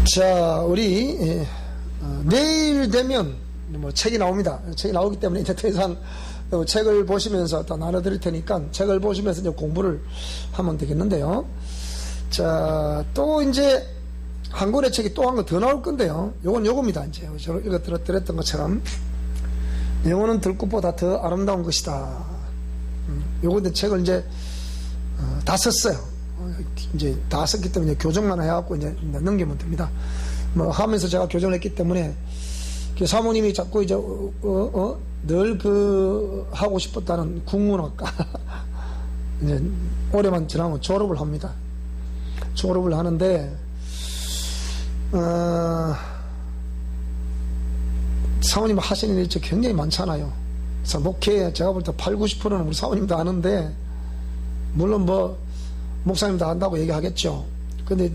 자, 우리 내일 되면 뭐 책이 나옵니다. 책이 나오기 때문에 이제 더 이상 책을 보시면서 또 나눠드릴 테니까 책을 보시면서 이제 공부를 하면 되겠는데요. 자, 또 이제 한 권의 책이 또 한 권 더 나올 건데요. 요건 요겁니다. 이제 제가 읽어드렸던 것처럼 영혼은 들꽃보다 더 아름다운 것이다. 요거 책을 이제 다 썼어요. 이제 다 썼기 때문에 교정만 해갖고 이제 넘기면 됩니다. 뭐 하면서 제가 교정을 했기 때문에 사모님이 자꾸 이제 늘 하고 싶었다는 국문학과 이제 올해만 지나면 졸업을 합니다. 졸업을 하는데 사모님 하시는 일이 굉장히 많잖아요. 그래서 목회에 제가 볼 때 80~90%는 우리 사모님도 아는데, 물론 뭐 목사님도 한다고 얘기하겠죠. 근데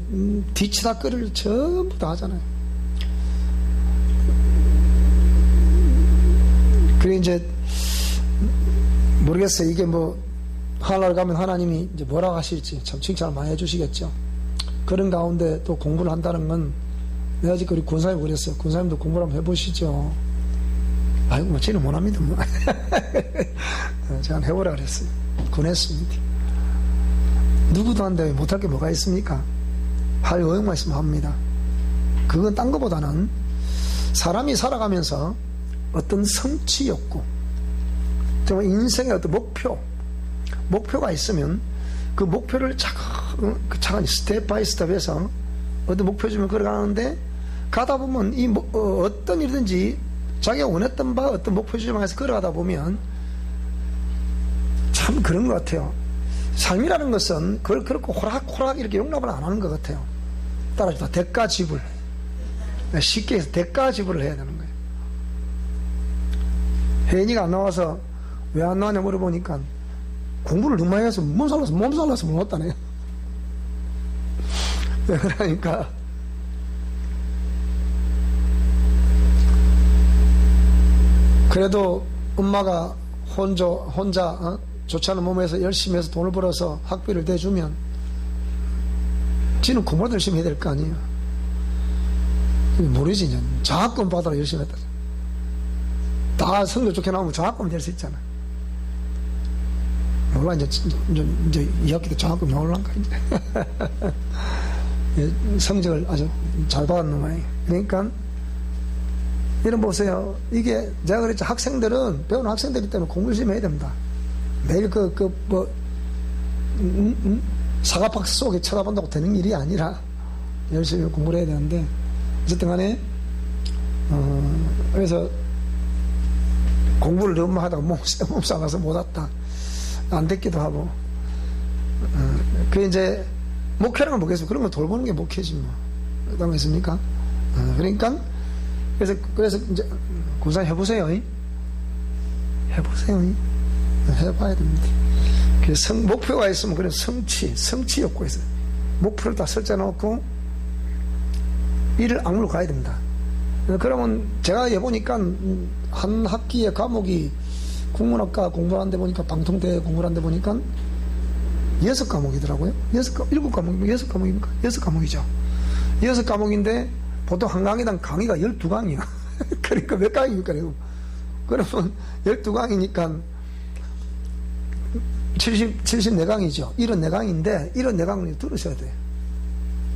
뒤치다거리를 전부 다 하잖아요. 그래 이제 모르겠어요. 이게 뭐 하늘나라 가면 하나님이 이제 뭐라고 하실지 참 칭찬을 많이 해주시겠죠. 그런 가운데 또 공부를 한다는 건, 내가 지금 우리 군사님 그랬어요. 군사님도 공부를 한번 해보시죠. 아이고 뭐 저는 못합니다 뭐. 제가 해보라 그랬어요. 군했습니다. 누구도 한데 못할 게 뭐가 있습니까? 할 의욕만 있으면 합니다. 그건 딴 것보다는 사람이 살아가면서 어떤 성취 욕구, 정말 인생의 어떤 목표가 있으면 그 목표를 차근히 스텝 바이 스텝해서 어떤 목표 주면 걸어가는데, 가다 보면 어떤 일이든지 자기가 원했던 바 어떤 목표 주점에서 걸어가다 보면 참 그런 것 같아요. 삶이라는 것은 그걸 그렇게 호락호락 이렇게 용납을 안 하는 것 같아요. 따라서 대가 지불, 쉽게 해서 대가 지불을 해야 되는 거예요. 혜인이가 안 나와서 왜 안 나왔냐 물어보니까 공부를 너무 많이 해서 몸살나서 못 왔다네요. 그러니까 그래도 엄마가 혼자 좋지 않은 몸에서 열심히 해서 돈을 벌어서 학비를 대주면 지는 공부도 열심히 해야 될 거 아니에요. 모르지. 장학금 받으러 열심히 했다. 다 성적 좋게 나오면 장학금 될 수 있잖아. 몰라, 이제 2학기 때 장학금 나올란가, 이제. 성적을 아주 잘 받았는 모양이에요. 그러니까, 이런 보세요. 이게, 제가 그랬죠. 배우는 학생들이기 때문에 공부 열심히 해야 됩니다. 매일 사과박스 속에 쳐다본다고 되는 일이 아니라 열심히 공부를 해야 되는데, 어쨌든 간에, 그래서 공부를 너무 하다가 몸 싸가서 못 왔다. 안 됐기도 하고. 그 이제, 목회라는 건 뭐겠어요? 그런 거 돌보는 게 목회지 뭐. 그런 거 있습니까? 그러니까, 그래서 이제, 군사님 해보세요. 해보세요. 해봐야 됩니다. 그래서 목표가 있으면 그런 성취 욕구가 있어요. 목표를 다 설정해놓고 일을 악물고 가야 됩니다. 그러면 제가 해보니까 한 학기의 과목이 국문학과 공부하는데 보니까 방통대 공부하는데 보니까 6과목이더라고요. 7과목이면 6과목입니까? 6과목이죠. 6과목인데 보통 한 강의당 강의가 12강이야. 그러니까 몇 강입니까? 그러면 12강이니까 74강이죠. 74강인데 74강을 들으셔야 돼요.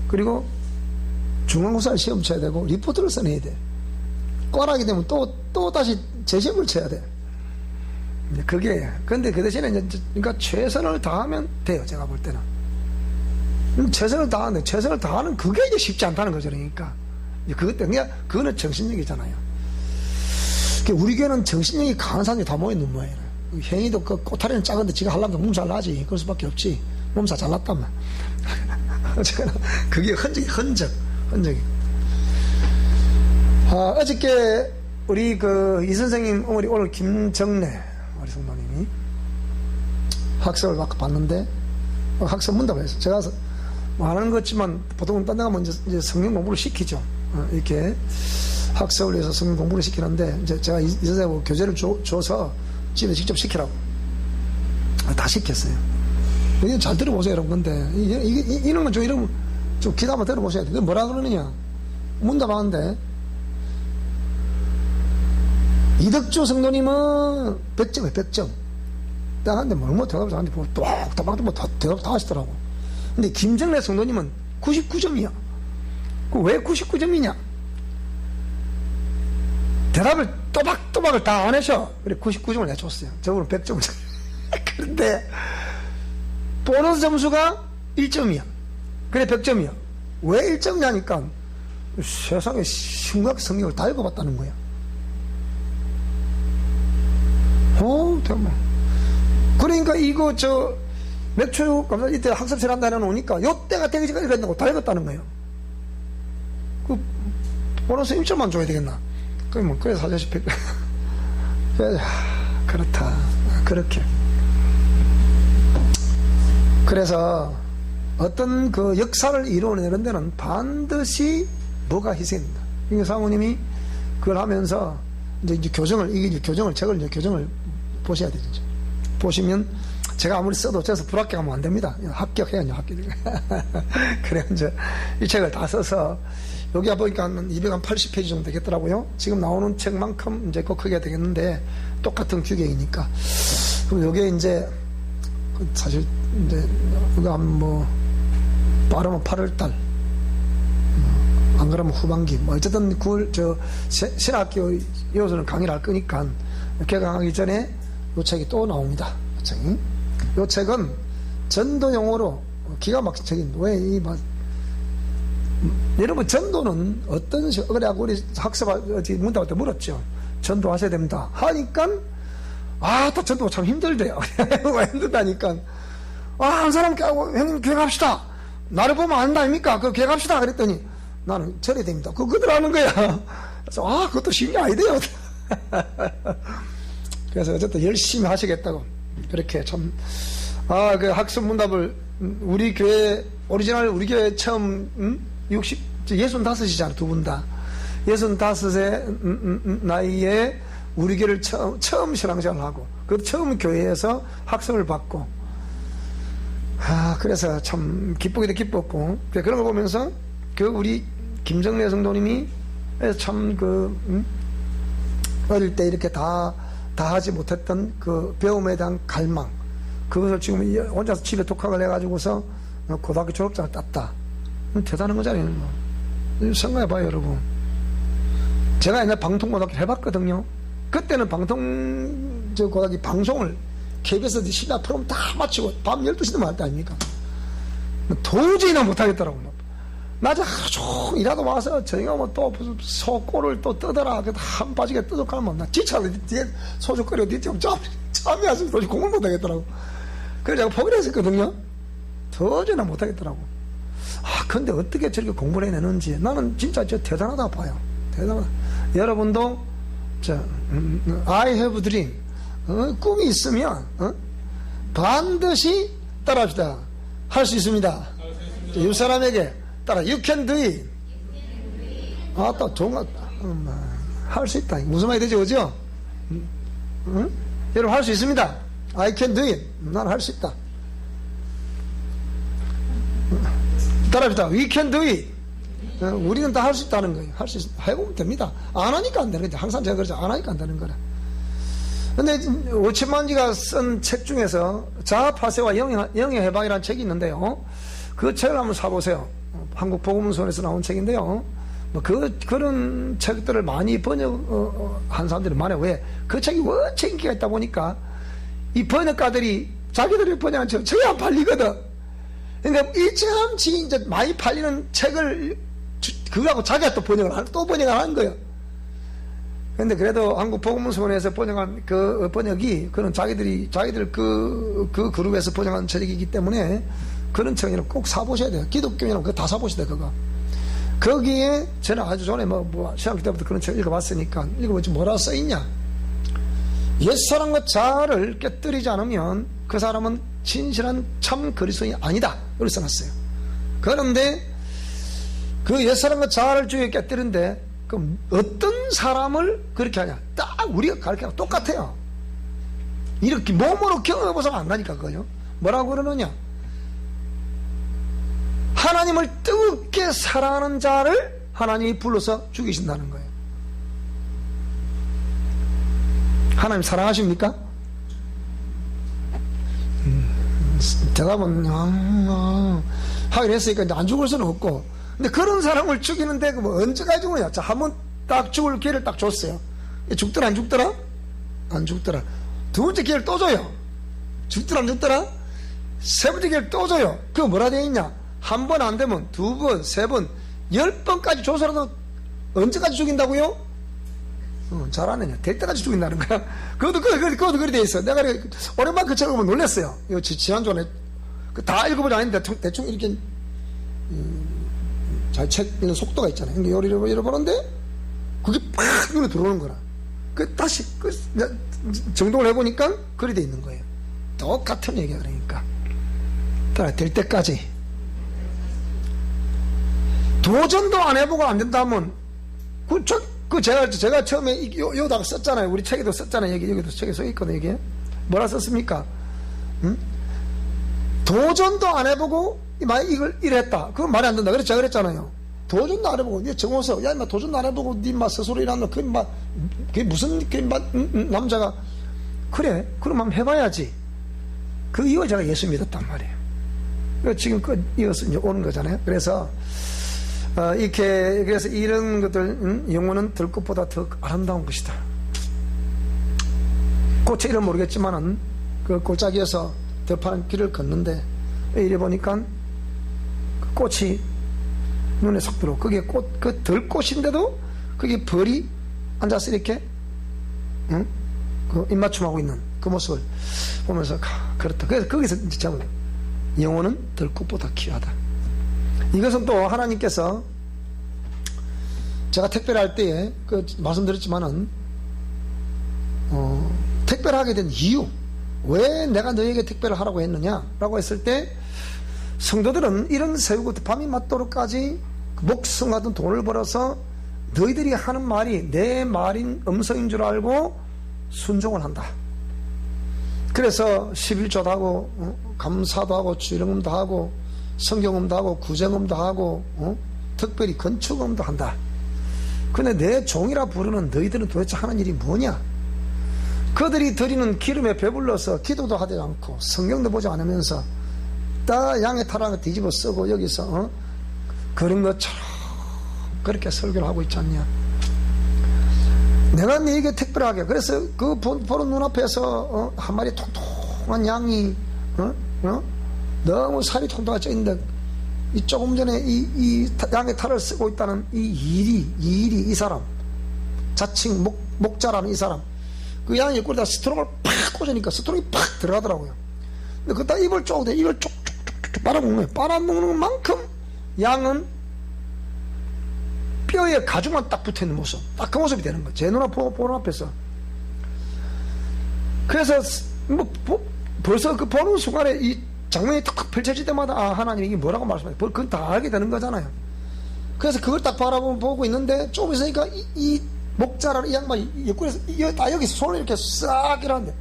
그리고 중간고사를 시험 쳐야 되고 리포트를 써내야 돼. 꽈라게 되면 또 다시 재시험을 쳐야 돼. 그게, 근데 그 대신에 이제, 그러니까 최선을 다하면 돼요. 제가 볼 때는. 최선을 다하는 그게 이제 쉽지 않다는 거죠. 그러니까. 그것 때문에, 그거는 정신력이잖아요. 우리 교회는 정신력이 강한 사람이 다 모여있는 모양이에요. 혜인이도 그 꼬타리는 작은데 지가 하려면 몸살 나지. 그럴 수밖에 없지. 몸살 잘났다면. 그게 흔적이. 어저께 우리 이 선생님, 오늘 김정래, 우리 성도님이 학습을 봤는데, 학습 문답을 했어요. 제가 뭐 안 하는 것 같지만, 보통은 딴 데 가면 이제 성경 공부를 시키죠. 이렇게 학습을 위해서 성경 공부를 시키는데, 이제 제가 이 선생님하고 교재를 줘서 집에 직접 시키라고. 다 시켰어요. 잘 들어보세요, 여러분. 근데, 이런 건 이러면 좀 기다 한번 들어보셔야 돼요. 뭐라 그러느냐. 문답하는데, 이덕주 성도님은 100점이에요, 100점. 나한테 뭐 대답을 저한테 보고 대답 다 하시더라고. 근데 김정래 성도님은 99점이야. 왜 99점이냐? 대답을 또박또박을 다 안 하셔. 그래, 99점을 내줬어요. 저분은 100점을. 그런데, 보너스 점수가 1점이야. 그래, 100점이야. 왜 1점이냐니까, 세상에 심각 성경을 다 읽어봤다는 거야. 대박. 그러니까 이거 맥주 이때 학습실 한다 해놓으니까 요때가 되기 전까지 된다고 다 읽었다는 거예요. 그 보너스 1점만 줘야 되겠나? 그래서 하자시피 그렇다. 그렇게. 그래서 어떤 그 역사를 이루어내는 데는 반드시 뭐가 희생입니다. 그러니까 사모님이 그걸 하면서 이제 책을 교정을 보셔야 되죠. 보시면 제가 아무리 써도 저에서 불합격하면 안 됩니다. 합격해야죠, 합격. 그래, 이제 이 책을 다 써서 여기 보니까 한 280페이지 정도 되겠더라고요. 지금 나오는 책만큼 이제 그 크게 되겠는데 똑같은 규격이니까. 그럼 여기에 이제 사실 이제 이거 빠르면 8월달, 안 그러면 후반기, 어쨌든 9월 신학교 이어서는 강의를 할 거니까 개강하기 전에 이 책이 또 나옵니다. 이 책은 전도용어로 기가 막힌 책입니다. 여러분, 전도는 어떤 식으로, 그래, 우리 문답할 때 물었죠. 전도하셔야 됩니다. 하니까, 또 전도가 참 힘들대요. 힘들다니까. 한 사람, 형님, 교회갑시다. 나를 보면 안다, 아닙니까? 교회갑시다. 그랬더니, 나는 절해야 됩니다. 그들 하는 거야. 그래서, 그것도 쉬운 게 아니대요. 그래서 어쨌든 열심히 하시겠다고. 그렇게 참, 그 학습 문답을, 우리 교회, 오리지널 우리 교회 처음, 65이잖아, 두 분 다. 65의 나이에 우리 교회를 처음 신앙생활을 하고, 그 처음 교회에서 학습을 받고, 그래서 참 기쁘기도 기뻤고, 그런 걸 보면서, 우리 김정래 성도님이 참 어릴 때 이렇게 다 하지 못했던 그 배움에 대한 갈망, 그것을 지금 혼자서 집에 독학을 해가지고서 고등학교 졸업장을 땄다. 대단한 거잖아요. 생각해봐요, 여러분. 제가 옛날 방통고등학교 해봤거든요. 그때는 고등학교 방송을 KBS 신라 프로그램 다 마치고 밤 12시도 할 때 아닙니까? 도저히 나 못하겠더라고요. 낮에 하루 종일 일하다 와서 저희가 또 소꼬를 또 뜨더라. 한 빠지게 뜨덕하면 나 지쳐서 뒤에 소주 끓여 뒤에 잠이 와서 도저히 공을 못하겠더라고. 그래서 제가 포기를 했었거든요. 도저히 나 못하겠더라고. 근데 어떻게 저렇게 공부를 해내는지 나는 진짜 대단하다고 봐요. 대단하다. 여러분도 I have dream, 꿈이 있으면 반드시 따라합시다. 할 수 있습니다. 이 사람에게 따라 you can do it. 또 좋은 할 수 있다. 무슨 말이 되죠, 그죠? 여러분 할 수 있습니다. I can do it. 난 할 수 있다. 따라합시다. We can do it. 우리는 다 할 수 있다는 거예요. 할 수 해보면 됩니다. 안 하니까 안 되는 거죠. 항상 제가 그러죠. 안 하니까 안 되는 거라. 근데 오치만지가 쓴 책 중에서 자아파쇄와 영의 해방이라는 책이 있는데요. 그 책을 한번 사보세요. 한국복음서에서 나온 책인데요. 그런 책들을 많이 번역한 사람들이 많아요. 왜? 그 책이 원체 인기가 있다 보니까 이 번역가들이 자기들이 번역한 책 책이 안 팔리거든. 그러니까 일찌감치 이제 많이 팔리는 책을 그거하고 자기가 또 번역을 하는 거예요. 근데 그래도 한국복음서원에서 번역한 그 번역이 그런 자기들 그 그룹에서 번역한 책이기 때문에 그런 책은 꼭 사보셔야 돼요. 기독교인은 그거 다 사보셔야 돼요, 그거. 거기에 저는 아주 전에 신학교 때부터 그런 책 읽어봤으니까 읽어보지 뭐라 써있냐. 옛사람과 자아를 깨뜨리지 않으면 그 사람은 진실한 참 그리스도인이 아니다. 그렇게 써놨어요. 그런데 그 옛사람과 자아를 주위에 깨뜨리는데 그럼 어떤 사람을 그렇게 하냐. 딱 우리가 가르치는 똑같아요. 이렇게 몸으로 경험해보서는 안다니까 그거요. 뭐라고 그러느냐. 하나님을 뜨겁게 사랑하는 자를 하나님이 불러서 죽이신다는 거예요. 하나님 사랑하십니까? 대답은 하긴 했으니까 이제 안 죽을 수는 없고, 근데 그런 사람을 죽이는데 뭐 언제까지 죽느냐? 자, 한번 딱 죽을 기회를 딱 줬어요. 죽더라 안 죽더라? 안 죽더라. 두 번째 기회를 또 줘요. 죽더라 안 죽더라? 세 번째 기회를 또 줘요. 그거 뭐라 되어 있냐? 한 번 안 되면 두 번, 세 번, 10번까지 줘서라도 언제까지 죽인다고요? 잘하느냐. 될 때까지 죽인다는 거야. 그것도 그리 돼 있어. 내가 오랜만에 그 책을 보면 놀랐어요. 이거 지난주에 다 읽어보지 않았는데 대충 이렇게 잘 책 읽는 속도가 있잖아요. 이게 열어보는데 그게 팍 눈에 들어오는 거라. 다시 정독을 해보니까 그리 돼 있는 거예요. 똑같은 얘기야. 그러니까 될 때까지 도전도 안 해보고 안 된다면 제가 처음에 요다가 썼잖아요. 우리 책에도 썼잖아요. 여기도 책에 써 있거든요. 이게 뭐라 썼습니까? 도전도 안 해보고 이걸 이랬다. 그건 말이 안 된다. 그래서 제가 그랬잖아요. 도전도 안 해보고 니 정호서 야 인마 도전도 안 해보고 니 인마 스스로 일하는 그게 무슨 남자가 그래 그럼 한번 해봐야지. 그 이후에 제가 예수 믿었단 말이에요. 지금 이어서 이제 오는 거잖아요. 그래서 그래서 이런 것들, 영혼은 들꽃보다 더 아름다운 것이다. 꽃의 이름 모르겠지만은, 그 골짜기에서 덜파는 길을 걷는데, 이래 보니까, 그 꽃이 눈에 쏙 들어. 그게 그 들꽃인데도, 그게 벌이 앉아서 이렇게, 그 입맞춤하고 있는 그 모습을 보면서, 그렇다. 그래서 거기서 진짜 영혼은 들꽃보다 귀하다. 이것은 또 하나님께서 제가 택배를 할 때에 말씀드렸지만은 택배를 하게 된 이유, 왜 내가 너에게 택배를 하라고 했느냐라고 했을 때 성도들은 이런 세우고 밤이 맞도록까지 목숨 같은 돈을 벌어서 너희들이 하는 말이 내 말인 음성인 줄 알고 순종을 한다. 그래서 11조도 하고 감사도 하고 주일응음도 하고 성경음도 하고 구정음도 하고 특별히 건축음도 한다. 근데 내 종이라 부르는 너희들은 도대체 하는 일이 뭐냐? 그들이 드리는 기름에 배불러서 기도도 하지 않고 성경도 보지 않으면서 딱 양의 타락을 뒤집어 쓰고 여기서 그런 것처럼 그렇게 설교를 하고 있지 않냐? 내가 너에게 특별하게 그래서 그 보는 눈앞에서 한 마리 통통한 양이 너무 살이 통통하게 쪄있는데 이 조금 전에 이 양의 탈을 쓰고 있다는 이 일이 이 사람 자칭 목자라는 이 사람 그 양의 옆구리에다 스트롱을 팍 꽂으니까 스트롱이 팍 들어가더라고요. 근데 그다 입을 쪼고 입을 쪽쪽쪽쪽 빨아먹는 거예요. 빨아먹는 만큼 양은 뼈에 가죽만 딱 붙어있는 모습 딱 그 모습이 되는 거예요. 제 보는 앞에서. 그래서 벌써 그 보는 순간에 이 장면이 탁탁 펼쳐질 때마다 하나님 이게 뭐라고 말씀하세요? 그건 다 알게 되는 거잖아요. 그래서 그걸 딱 보고 있는데 조금 있으니까 이 목자라는 이 양반이 옆구리에서 여기서 손을 이렇게 싹 이러는데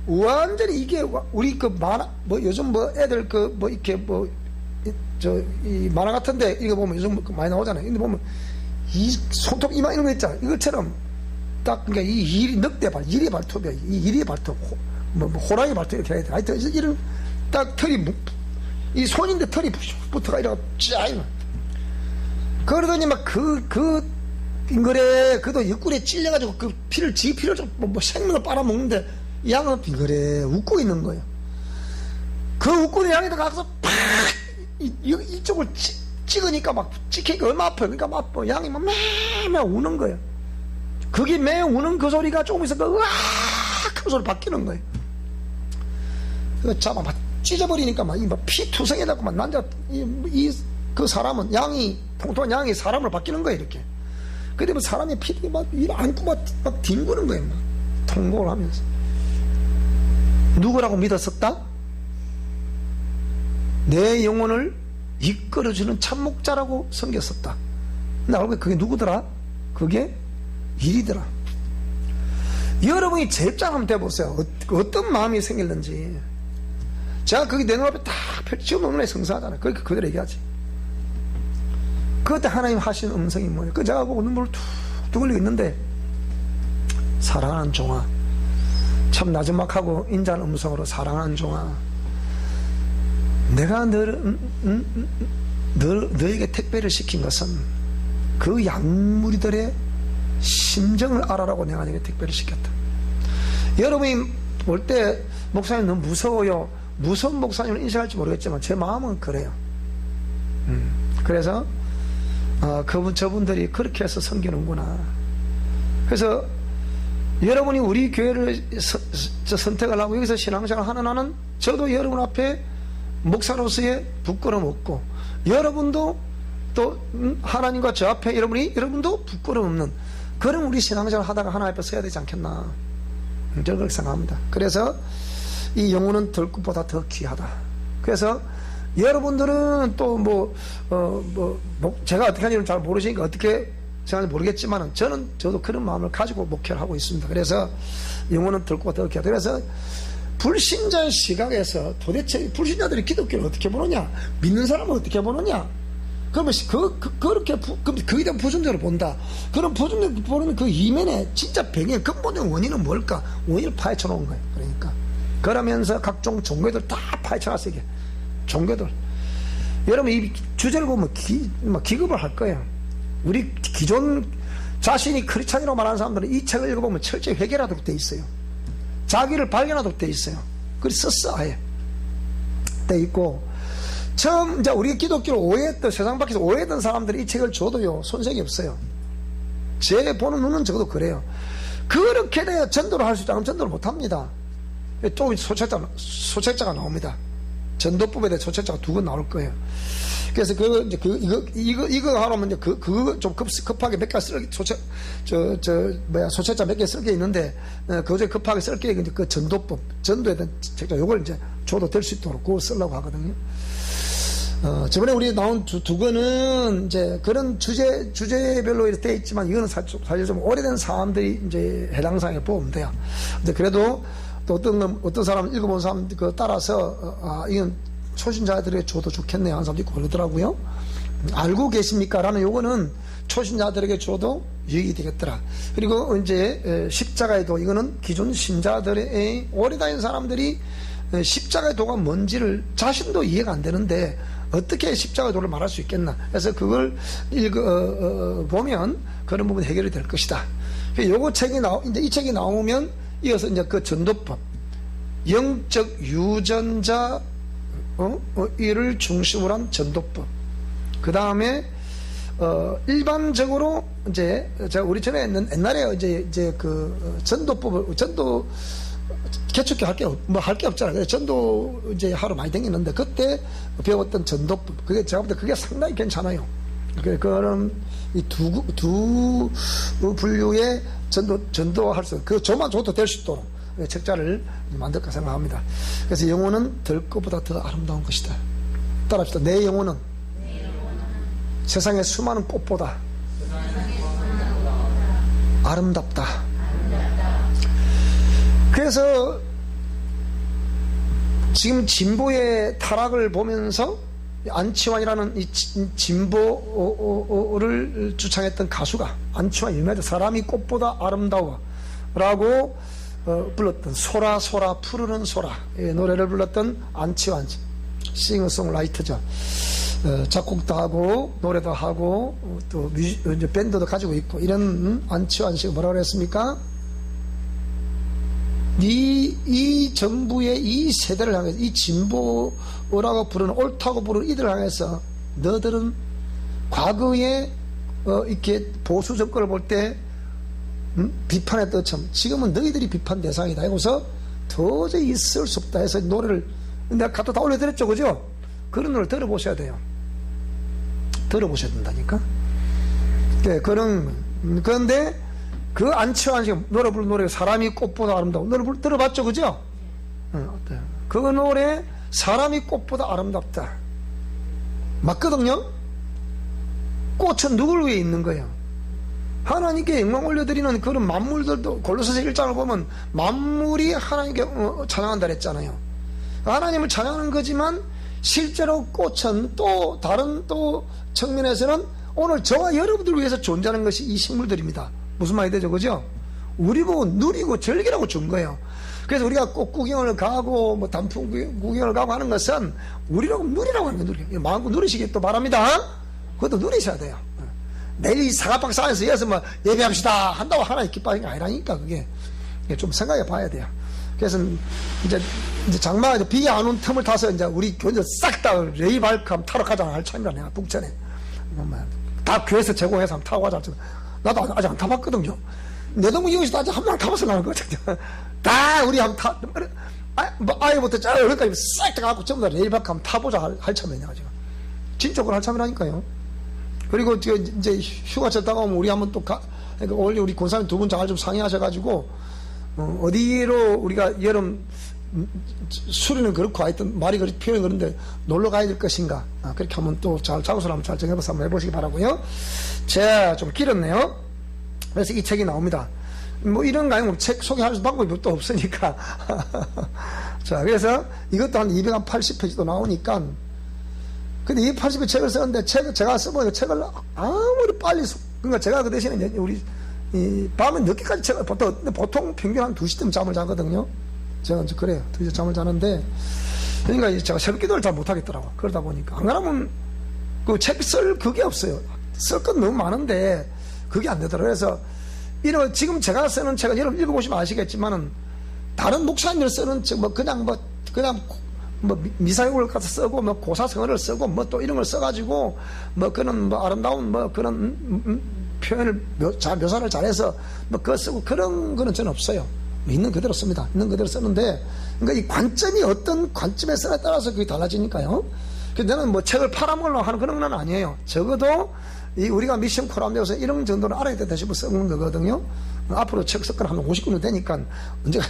완전히 이게 우리 그 만화 요즘 애들 이렇게 이 만화 같은데 이거 보면 요즘 많이 나오잖아요. 근데 보면 이 손톱 이만 이런 거 있잖아. 이것처럼 딱 그러니까 이 일이 늑대 일이 발톱이야. 이 일이 발톱 호랑이 발톱 이렇게 해야 돼. 하여튼 이런 딱 털이 이 손인데 털이 붙어가 이러고 쫙 그러더니 막 빙그레 그도 옆구리에 찔려가지고 그 피를 좀 생명을 빨아먹는데 양은 빙그레 웃고 있는 거예요. 그 웃고 있는 양에다 가서 팍 이쪽을 찍으니까 막 찍히니까 얼마 아파요. 그러니까 막 양이 막 매매 우는 거예요. 그게 매 우는 그 소리가 조금 있으니까 으악 그 소리 바뀌는 거예요. 그거 잡아 막 찢어버리니까 막 피 투성해갖고 막 난자 그 사람은 통통한 양이 사람으로 바뀌는 거예요. 이렇게. 근데 뭐 사람의 피가 막 안고 막 뒹구는 거예요. 막 통곡을 하면서. 누구라고 믿었었다? 내 영혼을 이끌어주는 참목자라고 섬겼었다. 근데 알고 보니 그게 누구더라? 그게 일이더라. 여러분이 제 입장 한번 돼보세요. 어떤 마음이 생겼는지. 제가 거기 내 눈앞에 딱 펼치고 너무나 성사하잖아요. 그러니까 그대로 얘기하지. 그때 하나님 하신 음성이 뭐예요? 그 제가 보고 눈물을 툭툭 흘리고 있는데, 사랑하는 종아, 참 나지막하고 인자한 음성으로, 사랑하는 종아, 내가 너에게 택배를 시킨 것은 그 양무리들의 심정을 알아라고 내가 너에게 택배를 시켰다. 여러분이 볼 때 목사님 너무 무서워요, 무서운 목사님을 인식할지 모르겠지만 제 마음은 그래요. 그래서 저분들이 그렇게 해서 섬기는구나. 그래서 여러분이 우리 교회를 선택을 하고 여기서 신앙생활을 하는 한은 저도 여러분 앞에 목사로서의 부끄러움 없고, 여러분도 또 하나님과 저 앞에 여러분도 부끄러움 없는 그런 우리 신앙생활을 하다가 하나님 앞에 서야 되지 않겠나, 저는 그렇게 생각합니다. 그래서 이 영혼은 들꽃보다 더 귀하다. 그래서 여러분들은 또 제가 어떻게 하는지 잘 모르시니까 어떻게 생각하는지 모르겠지만 저도 그런 마음을 가지고 목회를 하고 있습니다. 그래서 영혼은 들꽃보다 더 귀하다. 그래서 불신자의 시각에서 도대체 불신자들이 기독교를 어떻게 보느냐, 믿는 사람은 어떻게 보느냐, 그러면 그렇게 거기에 대한 부정적으로 본다. 그런 부정적으로 보는 그 이면에 진짜 배경 근본적 원인은 뭘까? 원인을 파헤쳐 놓은 거예요. 그러면서 각종 종교들 다 파헤쳐 놨어요. 이게 종교들, 여러분 이 주제를 보면 기급을 할 거예요. 우리 기존 자신이 크리스찬이라고 말하는 사람들은 이 책을 읽어보면 철저히 회개하도록 돼 있어요. 자기를 발견하도록 돼 있어요. 그래서 썼어. 아예 돼 있고, 처음 이제 우리가 기독교를 오해했던, 세상 밖에서 오해했던 사람들이 이 책을 줘도요 손색이 없어요. 제 보는 눈은 적어도 그래요. 그렇게 돼야 전도를 할 수 있지 않으면 전도를 못합니다. 또 소책자가 나옵니다. 전도법에 대해 소책자가 2권 나올 거예요. 그래서 이거 하려면 그거 좀 급하게 몇 개 쓸, 소책자 몇 개 쓸 게 있는데, 그거 중에 급하게 쓸 게 그 전도법, 전도에 대한 책자, 요걸 이제 줘도 될 수 있도록 그거 쓰려고 하거든요. 저번에 우리 나온 두 권은 이제 그런 주제별로 이렇게 되어 있지만, 이거는 사실 좀 오래된 사람들이 이제 해당 사항에 보면 돼요. 근데 그래도 또 어떤 사람 읽어본 사람 따라서, 이건 초신자들에게 줘도 좋겠네요 하는 사람도 있고 그러더라고요. 알고 계십니까? 라는 요거는 초신자들에게 줘도 유익이 되겠더라. 그리고 이제 십자가의 도, 이거는 기존 신자들의 오래 다닌 사람들이 십자가의 도가 뭔지를 자신도 이해가 안 되는데 어떻게 십자가의 도를 말할 수 있겠나. 그래서 그걸 보면 그런 부분이 해결이 될 것이다. 요거 책이 이제 이 책이 나오면 이어서 이제 그 전도법, 영적 유전자 이를 중심으로 한 전도법. 그 다음에 일반적으로 이제 제가 우리 전에 옛날에 이제 그 전도 개척교 할 게 없잖아요. 그래서 전도 이제 하러 많이 다녔는데 그때 배웠던 전도법, 그게 제가 볼 때 그게 상당히 괜찮아요. 그런 이 두 분류의 전도할 수, 그 저만 줘도 될 수 있도록 책자를 만들까 생각합니다. 그래서 영혼은 들꽃보다 더 아름다운 것이다. 따라합시다. 내 영혼은 세상의 수많은 꽃보다 아름답다. 그래서 지금 진보의 타락을 보면서 안치환이라는 이 진보를 주창했던 가수가, 안치환 유명하죠. 사람이 꽃보다 아름다워 라고 불렀던, 소라 소라 푸르는 소라 노래를 불렀던 안치환 싱어송라이터죠. 작곡도 하고 노래도 하고 또 이제 밴드도 가지고 있고 이런 안치환 씨가 뭐라고 그랬습니까? 이 정부의 이 세대를 향해서, 이 진보라고 부르는, 옳다고 부르는 이들을 향해서 너들은 과거에 이렇게 보수 정권을 볼 때 비판했던 참 지금은 너희들이 비판 대상이다 하고서 도저히 있을 수 없다 해서 노래를 내가 갖다 다 올려드렸죠, 그죠? 그런 노래를 들어보셔야 돼요. 들어보셔야 된다니까. 네, 그런데 그 안치환 씨가 노래 부른 노래가 사람이 꽃보다 아름다워, 노래 들어봤죠, 그죠? 그 노래 사람이 꽃보다 아름답다 맞거든요. 꽃은 누굴 위해 있는 거예요? 하나님께 영광 올려드리는 그런 만물들도, 골로새서 1장을 보면 만물이 하나님께 찬양한다 그랬잖아요. 하나님을 찬양하는 거지만 실제로 꽃은 또 다른 또 측면에서는 오늘 저와 여러분들을 위해서 존재하는 것이 이 식물들입니다. 무슨 말이 되죠? 그죠? 우리 보고 누리고 즐기라고 준 거예요. 그래서 우리가 꽃 구경을 가고 뭐 단풍 구경을 가고 하는 것은 우리라고 누리라고 하는 거예요. 누리. 마음껏 누리시기 또 바랍니다. 그것도 누리셔야 돼요. 내일 사과박사에서 이어서 뭐 예배합시다 한다고 하나님 기뻐하는 게 아니라니까 그게 좀 생각해 봐야 돼요. 그래서 이제 장마 비 안 온 틈을 타서 이제 우리 교인들 싹 다 레이발컴 타러 가자 할 참이라 내가 북전에 다 교회에서 제공해서 한번 타고 가자. 나도 아직 안 타봤거든요. 내 동무 이웃이도 아직 한 명 타봐서 나는 거거든요. 다 우리 한번 뭐 아이부터 짜 여기까지 싹 다 갖고 전부 다 레이발컴 타보자 할 참이냐 지금. 진적으로 할 참이라니까요. 그리고 이제 휴가철 다가오면 우리 한번 또 그러니까 원래 우리 권사님 두 분 잘 좀 상의하셔가지고 어디로 우리가 여름 수리는 그렇고 하여튼 말이 그렇게 표현이 그런데 놀러 가야 될 것인가 그렇게 한번 또 잘 작업을 한번 잘 정해봐서 한번 해보시기 바라고요. 자, 좀 길었네요. 그래서 이 책이 나옵니다. 뭐 이런 거 아니면 책 소개할 방법이 또 없으니까 자, 그래서 이것도 한 280페이지도 나오니까 근데 280페이지 책을 쓰는데 제가 써보니까 책을 아무리 빨리 그러니까 제가 그 대신에 우리 밤에 늦게까지 책을 보통 평균 한 2시쯤 잠을 자거든요. 제가 이제 그래요. 2시 잠을 자는데 그러니까 제가 새벽 기도를 잘 못하겠더라고. 그러다 보니까 안 그러면 그 책 쓸 그게 없어요. 쓸 건 너무 많은데 그게 안 되더라고요. 그래서 이런 지금 제가 쓰는 책은 여러분 읽어보시면 아시겠지만은 다른 목사님들 쓰는 책 그냥 미사용을 가서 쓰고 뭐 고사성어를 쓰고 뭐 또 이런 걸 써가지고 뭐 그런 뭐 아름다운 뭐 그런 표현을 묘사를 잘해서 뭐 그거 쓰고 그런 거는 저는 없어요. 있는 그대로 씁니다. 있는 그대로 쓰는데 그러니까 이 관점이 어떤 관점에 쓰냐에 따라서 그게 달라지니까요. 그래서 저는 뭐 책을 팔아먹으려고 하는 그런 건 아니에요. 적어도 우리가 미션 코람되어서 이런 정도는 알아야 된다 싶어 쓰는 거거든요. 앞으로 책 쓸 건 한 50권은 되니까 언제가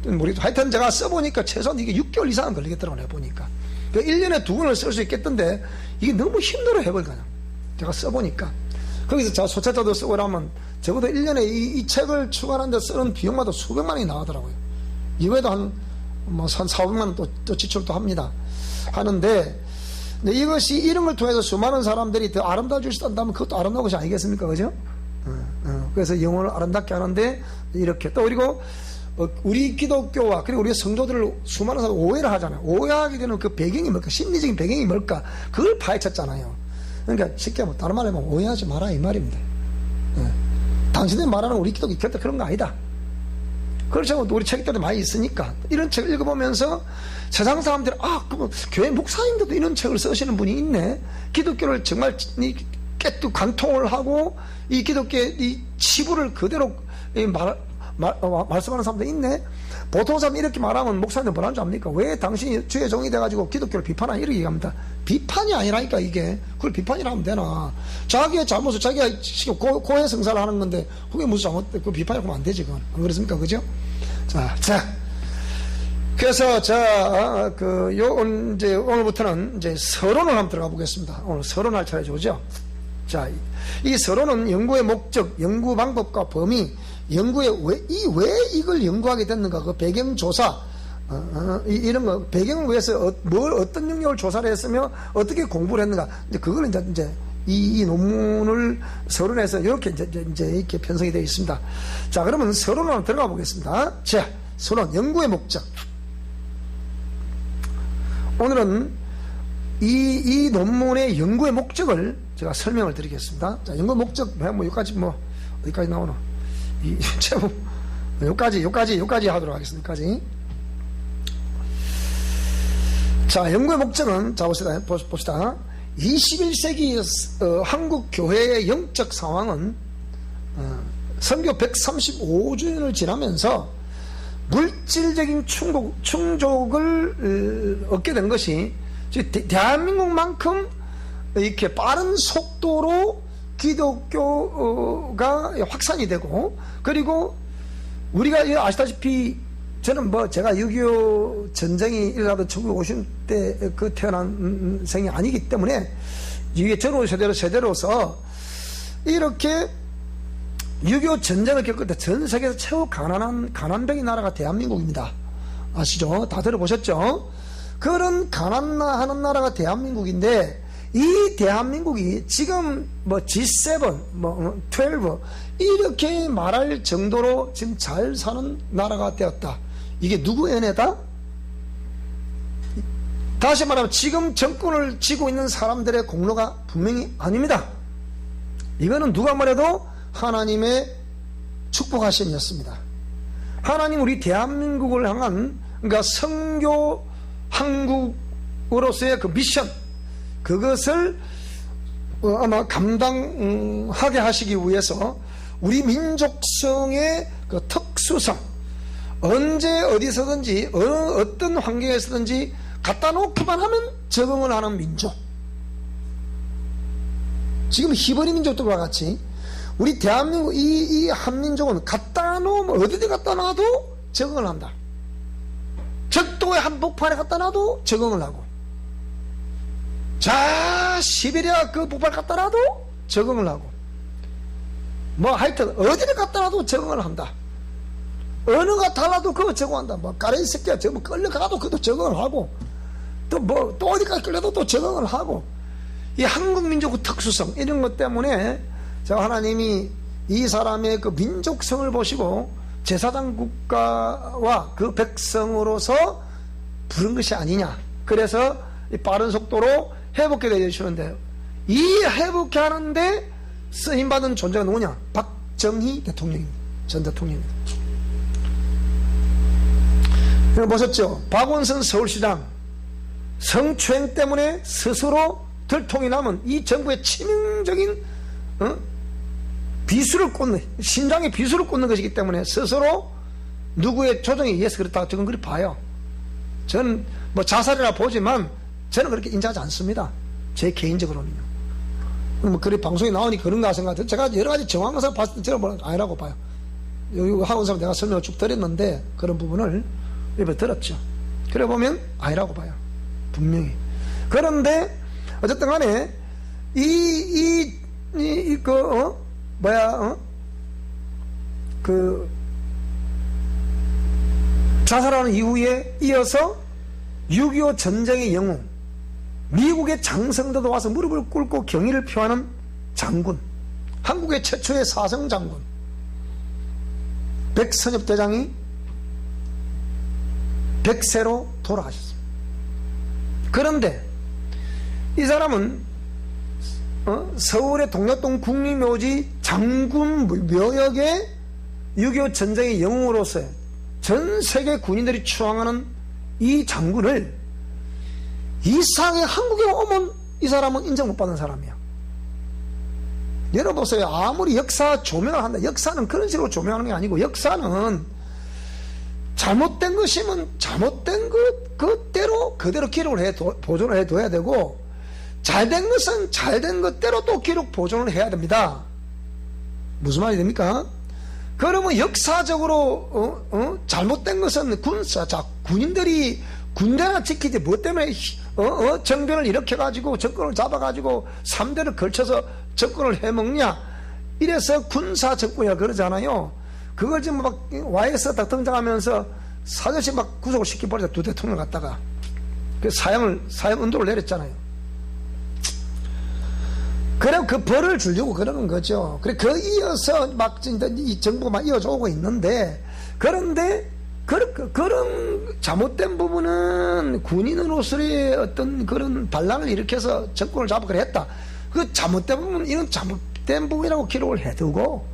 모르겠죠. 하여튼 제가 써보니까 최소한 이게 6개월 이상은 걸리겠더라고요. 해보니까 1년에 2권을 쓸 수 있겠던데 이게 너무 힘들어 해버리거든요. 제가 써보니까 거기서 제가 소책자도 쓰고 이러면 적어도 1년에 이 책을 출간하는데 쓰는 비용마다 수백만 원이 나가더라고요. 이외에도 한 400만 원 또 지출도 합니다. 하는데 이것이 이런 걸 통해서 수많은 사람들이 더 아름다워질 수 있다면 그것도 아름다운 것이 아니겠습니까? 그죠? 그래서 영혼을 아름답게 하는데 이렇게 또 그리고 우리 기독교와 그리고 우리 성도들을 수많은 사람이 오해를 하잖아요. 오해하게 되는 그 배경이 뭘까? 심리적인 배경이 뭘까? 그걸 파헤쳤잖아요. 그러니까 쉽게 다른 말로 하면 오해하지 마라 이 말입니다. 당신들이 말하는 우리 기독교 절대 그런 거 아니다. 그렇죠. 우리 책 때도 많이 있으니까 이런 책을 읽어보면서 세상 사람들이 그럼 교회 목사님들도 이런 책을 쓰시는 분이 있네. 기독교를 정말 깨끗 관통을 하고 이 기독교의 이 치부를 그대로 말씀하는 사람도 있네. 보통 사람이 이렇게 말하면 목사님들 뭐라는 줄 압니까? 왜 당신이 주의 종이 돼가지고 기독교를 비판하냐 이렇게 얘기합니다. 비판이 아니라니까 이게. 그걸 비판이라 하면 되나. 자기의 잘못을 자기가 고해 성사를 하는 건데 그게 무슨 잘못, 그 비판이라고 하면 안 되지 그건. 안 그렇습니까? 그죠? 자. 그래서 이제 오늘부터는 이제 서론을 한번 들어가 보겠습니다. 오늘 서론할 차례죠. 그죠? 자, 이 서론은 연구의 목적, 연구 방법과 범위, 연구의 왜 이걸 연구하게 됐는가, 그 배경조사, 이런 거, 배경을 위해서 어떤 영역을 조사를 했으며, 어떻게 공부를 했는가, 이제 그걸 이제 이 논문을 서론에서 이렇게 이제 이렇게 편성이 되어 있습니다. 자, 그러면 서론을 한번 들어가 보겠습니다. 자, 서론, 연구의 목적. 오늘은 이 논문의 연구의 목적을 제가 설명을 드리겠습니다. 자, 연구 목적, 여기까지 어디까지 나오나? 제목, 여기까지 하도록 하겠습니다. 여기까지. 자, 연구의 목적은, 자, 봅시다. 21세기, 한국 교회의 영적 상황은, 선교 135주년을 지나면서 물질적인 충족을 얻게 된 것이, 대한민국만큼 이렇게 빠른 속도로 기독교가 확산이 되고, 그리고 우리가 아시다시피 저는 제가 6.25 전쟁이 일어나던 1950대 그 태어난 생이 아니기 때문에 이게 전후 세대로서 이렇게 6.25 전쟁을 겪을 때 전 세계에서 최고 가난뱅이 나라가 대한민국입니다. 아시죠? 다 들어보셨죠? 그런 가난하는 나라가 대한민국인데 이 대한민국이 지금 뭐 G7, 뭐 12 이렇게 말할 정도로 지금 잘 사는 나라가 되었다. 이게 누구 은혜다? 다시 말하면 지금 정권을 쥐고 있는 사람들의 공로가 분명히 아닙니다. 이거는 누가 말해도 하나님의 축복하심이었습니다. 하나님 우리 대한민국을 향한 그러니까 선교 한국으로서의 그 미션, 그것을 아마 감당하게 하시기 위해서 우리 민족성의 그 특수성, 언제 어디서든지 어떤 환경에서든지 갖다 놓기만 하면 적응을 하는 민족. 지금 히브리 민족들과 같이 우리 대한민국 이 한민족은 갖다 놓으면 어디든 갖다 놔도 적응을 한다. 적도의 한복판에 갖다 놔도 적응을 하고, 자 시베리아 그 북발 갖다 놔도 적응을 하고, 뭐 하여튼 어디를 갖다 놔도 적응을 한다. 어느가 달라도 그거 적응한다. 뭐 까레이 새끼야 저 뭐 끌려가도 그것도 적응을 하고, 또 어디까지 끌려도 또 적응을 하고, 이 한국 민족의 특수성 이런 것 때문에 제가 하나님이 이 사람의 그 민족성을 보시고 제사장 국가와 그 백성으로서 부른 것이 아니냐. 그래서 이 빠른 속도로 회복해 내주시는데, 이 회복해 하는데 쓰임받은 존재가 누구냐? 박정희 대통령입니다. 전 대통령입니다. 보셨죠? 박원순 서울시장 성추행 때문에 스스로 들통이 나면 이 정부의 치명적인 비수를 꽂는, 심장에 비수를 꽂는 것이기 때문에 스스로 누구의 조정에 의해서 그렇다고 저는 그렇게 봐요. 저는 뭐 자살이라 보지만 저는 그렇게 인정하지 않습니다. 제 개인적으로는요. 뭐 그래 방송에 나오니까 그런가 생각해요. 제가 여러 가지 정황 것을 봤을 때 저는 뭐 아니라고 봐요. 여기 하원사람 내가 설명을 쭉 드렸는데 그런 부분을 입에 들었죠. 그래 보면 아니라고 봐요. 분명히. 그런데 어쨌든 간에 자살하는 이후에 이어서 6.25 전쟁의 영웅, 미국의 장성들도 와서 무릎을 꿇고 경의를 표하는 장군, 한국의 최초의 사성 장군 백선엽 대장이 100세로 돌아가셨습니다. 그런데 이 사람은 서울의 동력동 국립묘지 장군 묘역에 6.25 전쟁의 영웅으로서 전 세계 군인들이 추앙하는 이 장군을 이상하게 한국에 오면 이 사람은 인정 못 받는 사람이야. 여러분 보세요. 아무리 역사 조명을 한다. 역사는 그런 식으로 조명하는 게 아니고, 역사는 잘못된 것이면 잘못된 그대로 그대로 기록을 보존을 해둬야 되고, 잘된 것은 잘된 것대로 또 기록 보존을 해야 됩니다. 무슨 말이 됩니까? 그러면 역사적으로 잘못된 것은 군인들이 군대나 지키지 뭐 때문에 정변을 일으켜가지고 정권을 잡아가지고 3대를 걸쳐서 정권을 해먹냐, 이래서 군사 정권이라 그러잖아요. 그걸 지금 막 YS 딱 등장하면서 사저씨 막 구속을 시켜버리자. 두 대통령 갖다가 그 사형 운동을 내렸잖아요. 그래 그 벌을 주려고 그러는 거죠. 그래 그 이어서 막 이 정부가 막 이어져 오고 있는데, 그런데 그런 잘못된 부분은 군인으로서의 어떤 그런 반란을 일으켜서 정권을 잡아 그래 했다. 그 잘못된 부분, 이런 잘못된 부분이라고 기록을 해두고,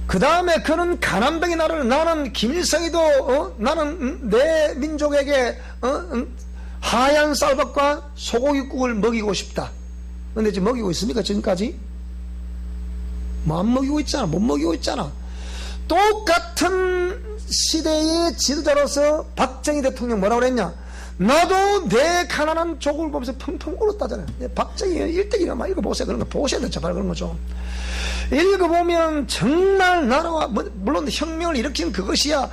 그 다음에 그런 가난뱅이 나라를, 나는 김일성이도 나는 내 민족에게 하얀 쌀밥과 소고기국을 먹이고 싶다. 근데 지금 먹이고 있습니까? 지금까지? 뭐 안 먹이고 있잖아. 못 먹이고 있잖아. 똑같은 시대의 지도자로서 박정희 대통령 뭐라고 그랬냐? 나도 내 가난한 족을 보면서 펑펑 울었다잖아요. 박정희 일대기나 막 읽어보세요. 그런 거 보셔야 되죠. 바로 그런 거죠. 읽어보면 정말 나라와, 물론 혁명을 일으킨 그것이야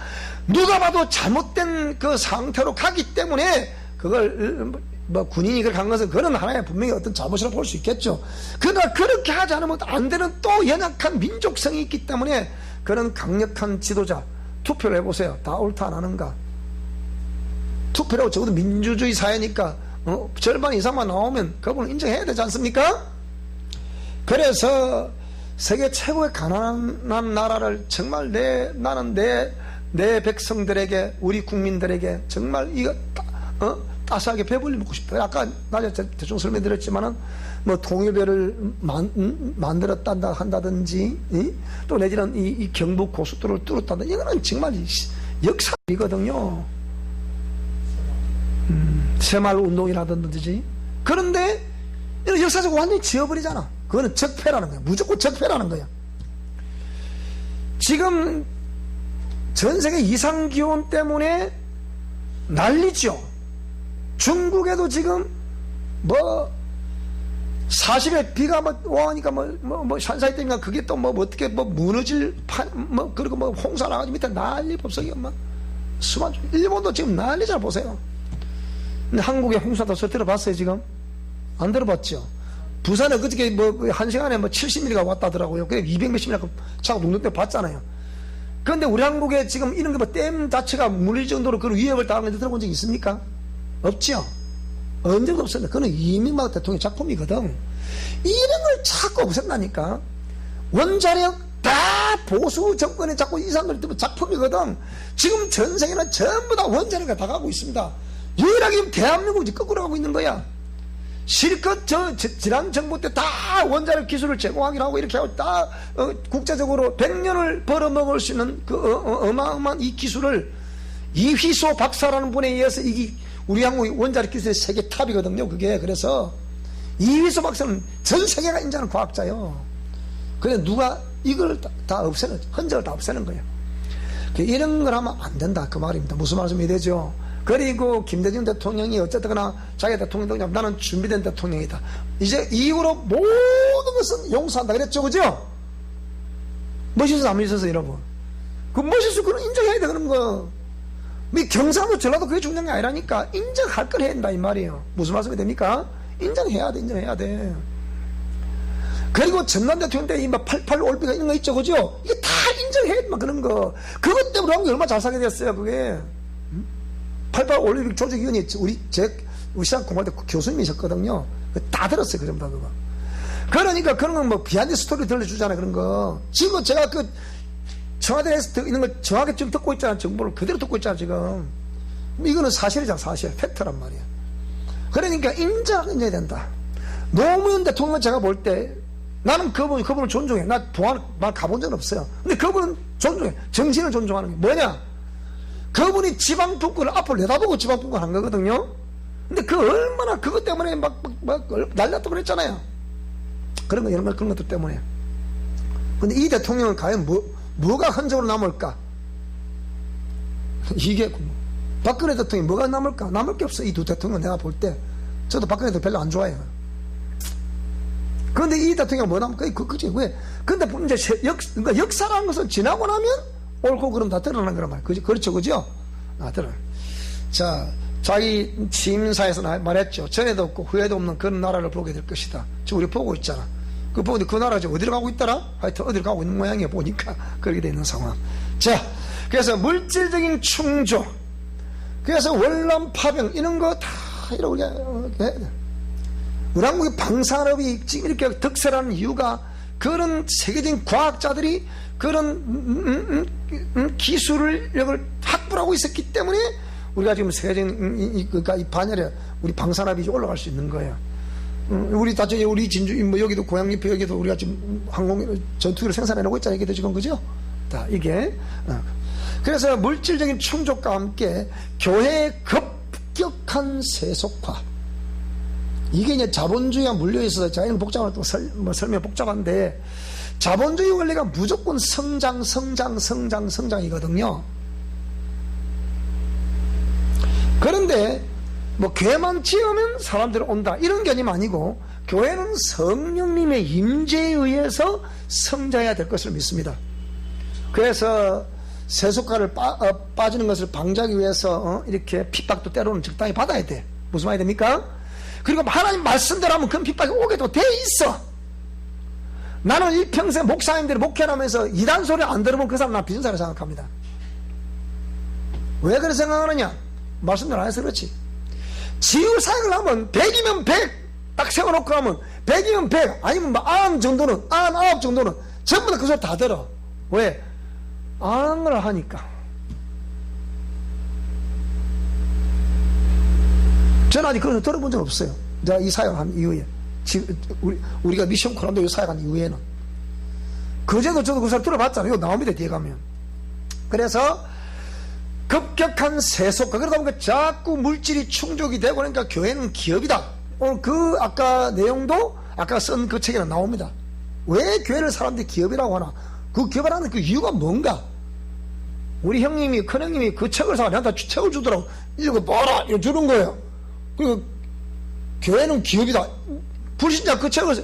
누가 봐도 잘못된 그 상태로 가기 때문에, 그걸 뭐 군인이 그렇게 한 것은 그런 하나의 분명히 어떤 잘못이라고 볼 수 있겠죠. 그러나 그렇게 하지 않으면 안 되는 또 연약한 민족성이 있기 때문에, 그런 강력한 지도자 투표를 해보세요. 다 옳다 안 하는가? 투표라고 적어도 민주주의 사회니까 절반 이상만 나오면 그분을 인정해야 되지 않습니까? 그래서 세계 최고의 가난한 나라를 정말 나는 내 백성들에게, 우리 국민들에게 정말 이거 따스하게 배불리 먹고 싶다. 아까 낮에 대충 설명드렸지만은 뭐 통일배를 만들었다 한다든지, 또 내지는 이 경북 고속도로를 뚫었다든지, 이거는 정말 역사이거든요. 새마을 운동이라든지. 그런데 이런 역사적으로 완전히 지워버리잖아. 그거는 적폐라는 거야. 무조건 적폐라는 거야. 지금 전 세계 이상기온 때문에 난리죠. 중국에도 지금 40에 비가 와니까 산사이 때문에 그게 또 어떻게 무너질 그리고 홍사 나가지고 밑에 난리 법석이 수만. 일본도 지금 난리 잘 보세요. 근데 한국의 홍사도 들어봤어요 지금? 안 들어봤죠? 부산에 그저께 한 시간에 70mm가 왔다더라고요. 그래 200몇십이나 차고 녹는 때 봤잖아요. 그런데 우리 한국에 지금 이런 댐 자체가 물릴 정도로 그런 위협을 당하는 데 들어본 적이 있습니까? 없죠? 언제도 없었는데 그거는 이명박 대통령 작품이거든. 이런 걸 자꾸 없앤다니까. 원자력 다 보수 정권에 자꾸 이 사람들 작품이거든. 지금 전 세계는 전부 다 원자력에 다 가고 있습니다. 유일하게 대한민국이 거꾸로 가고 있는 거야. 실컷 지난 정부 때 다 원자력 기술을 제공하기로 하고 이렇게 하고 다 국제적으로 100년을 벌어먹을 수 있는 그 어마어마한 이 기술을 이휘소 박사라는 분에 의해서 우리 한국이 원자력 기술의 세계 탑이거든요. 그게. 그래서 이휘소 박사는 전 세계가 인정하는 과학자요. 그래 누가 이걸 다 없애는, 흔적을 다 없애는 거예요. 이런 걸 하면 안 된다 그 말입니다. 무슨 말씀이 되죠? 그리고 김대중 대통령이 어쨌거나 자기 대통령이냐, 나는 준비된 대통령이다. 이제 이후로 모든 것은 용서한다 그랬죠, 그죠? 멋있어서 안 멋있어서 여러분. 그 멋있어 그건 인정해야 돼 그런 거. 경상도 전라도 그게 중요한 게 아니라니까. 인정할 걸 해야 된다 이 말이에요. 무슨 말씀이 됩니까? 인정해야 돼. 그리고 전남 대통령 때 88 올림픽 이런 거 있죠, 그죠? 이게 다 인정해야 돼 그런 거. 그것 때문에 한국이 얼마나 잘 살게 됐어요 그게. 88 올림픽 조직위원회 우리 시작 공부할 때 교수님이셨거든요. 다 들었어요 그 전부 다 그거. 그러니까 그런 건 비하인드 스토리 들려주잖아요 그런 거. 지금 제가 청와대에서 있는 걸 정확하게 지금 듣고 있잖아. 정보를 그대로 듣고 있잖아 지금. 이거는 사실이잖아. 사실 팩트란 말이야. 그러니까 인정해야 된다. 노무현 대통령 제가 볼 때 나는 그분을 존중해. 나 부안 가본 적은 없어요. 근데 그분은 존중해. 정신을 존중하는 게 뭐냐? 그분이 지방분권을 앞으로 내다보고 지방분권 한 거거든요. 근데 얼마나 그것 때문에 난리났다고 그랬잖아요. 이런 것들 때문에. 근데 이 대통령은 과연 뭐가 흔적으로 남을까? 이게 박근혜 대통령이 뭐가 남을까? 남을 게 없어. 이 두 대통령 내가 볼 때. 저도 박근혜 대통령 별로 안 좋아해요. 그런데 이 대통령이 뭐 남을까? 그치? 왜? 근데 이제 그러니까 역사라는 것은 지나고 나면 옳고 그럼 다 드러나는 거란 말이에요. 그렇죠, 그죠? 드러나. 자, 자기 취임사에서 말했죠. 전에도 없고 후에도 없는 그런 나라를 보게 될 것이다. 지금 우리 보고 있잖아. 보는데 그 나라 지금 어디로 가고 있더라? 하여튼 어디로 가고 있는 모양이야, 보니까. 그렇게 돼 있는 상황. 자, 그래서 물질적인 충족. 그래서 월남 파병, 이런 거 다 이렇게 해야 돼. 우리 한국의 방산업이 지금 이렇게 득세라는 이유가 그런 세계적인 과학자들이 그런 기술력을 확보를 하고 있었기 때문에 우리가 지금 세계적인 그러니까 이 반열에 우리 방산업이 올라갈 수 있는 거예요. 우리 나중에 우리 진주 여기도 고향잎 여기도 우리가 지금 항공 전투기를 생산해내고 있잖아요. 이게 지금 그죠? 다 이게 그래서 물질적인 충족과 함께 교회의 급격한 세속화. 이게 이제 자본주의와 물려있어서 자기는 복잡한 또 설명 복잡한데. 자본주의 원리가 무조건 성장이거든요. 그런데 교회만 지으면 사람들이 온다 이런 개념이 아니고 교회는 성령님의 임재에 의해서 성장해야 될 것을 믿습니다. 그래서 세속화를 빠지는 것을 방지하기 위해서 이렇게 핍박도 때로는 적당히 받아야 돼. 무슨 말이 됩니까? 그리고 하나님 말씀대로 하면 그 핍박이 오게도 돼 있어. 나는 일평생 목사님들이 목회하면서 이단 소리 안 들으면 그 사람 나 비전사를 생각합니다. 왜 그렇게 생각하느냐? 말씀대로 안 해서 그렇지. 지을 사역을 하면 100이면 100 딱 세워놓고 하면 100이면 100 아니면 뭐 90 정도는 99 정도는 전부 다 그 소리 다 들어. 왜? 안 걸 하니까. 저는 아직 그런 거 들어본 적 없어요. 제가 이 사역한 이후에, 우리가 미션 코란도 이 사역한 이후에는. 그제도 저도 그 사람 들어봤잖아요. 이거 나옵니다, 뒤에 가면. 그래서 급격한 세속화, 그러다 보니까 자꾸 물질이 충족이 되고, 그러니까 교회는 기업이다. 오늘 그 아까 내용도 아까 쓴 그 책에는 나옵니다. 왜 교회를 사람들이 기업이라고 하나? 그 기업이라는 그 이유가 뭔가? 우리 형님이, 큰형님이 그 책을 사가 나한테 책을 주더라고. 이거 봐라! 이거 주는 거예요. 그리고 교회는 기업이다. 불신자 그 책을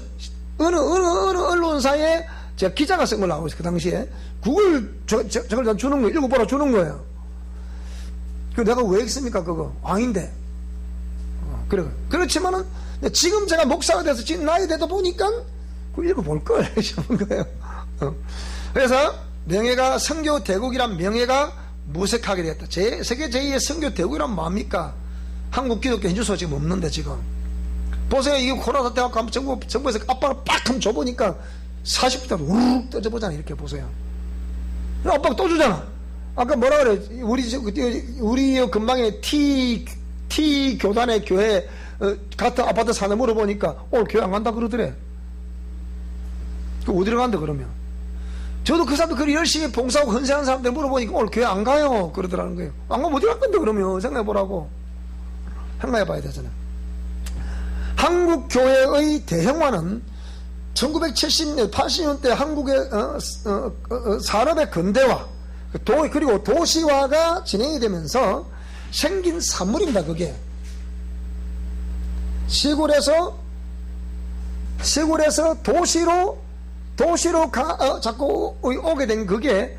어느 언론사에 제가 기자가 쓴 걸 나오고 있어요. 그 당시에 그걸 저걸 주는 거예요. 읽어보라 주는 거예요. 그 내가 왜 읽습니까? 그거 왕인데. 그래. 그렇지만은 지금 제가 목사가 돼서 지금 나이 되다 보니까 그거 읽어볼 걸 싶은 거예요. 그래서 명예가 선교 대국이란 명예가 무색하게 됐다. 세계 제2의 선교 대국이란 뭡니까? 한국 기독교 현주소가 지금 없는데 지금 보세요. 이게 코로나 사태 갖고 한번 정부에서 압박을 빡 하면 줘보니까 40부터 우르륵 떠져보잖아. 이렇게 보세요. 압박 또 주잖아. 아까 뭐라 그래? 우리 근방에 T 교단의 교회 같은 아파트 사는 물어보니까 오늘 교회 안 간다 그러더래. 그 어디로 간다 그러면? 저도 그 사람들 그렇게 열심히 봉사하고 헌신하는 사람들 물어보니까 오늘 교회 안 가요 그러더라는 거예요. 안 가면 어디 갈 건데 그러면? 생각해보라고. 생각해봐야 되잖아. 한국 교회의 대형화는 1970년, 80년대 한국의 산업의 근대화 그리고 도시화가 진행이 되면서 생긴 산물입니다. 그게 시골에서 도시로 자꾸 오게 된 그게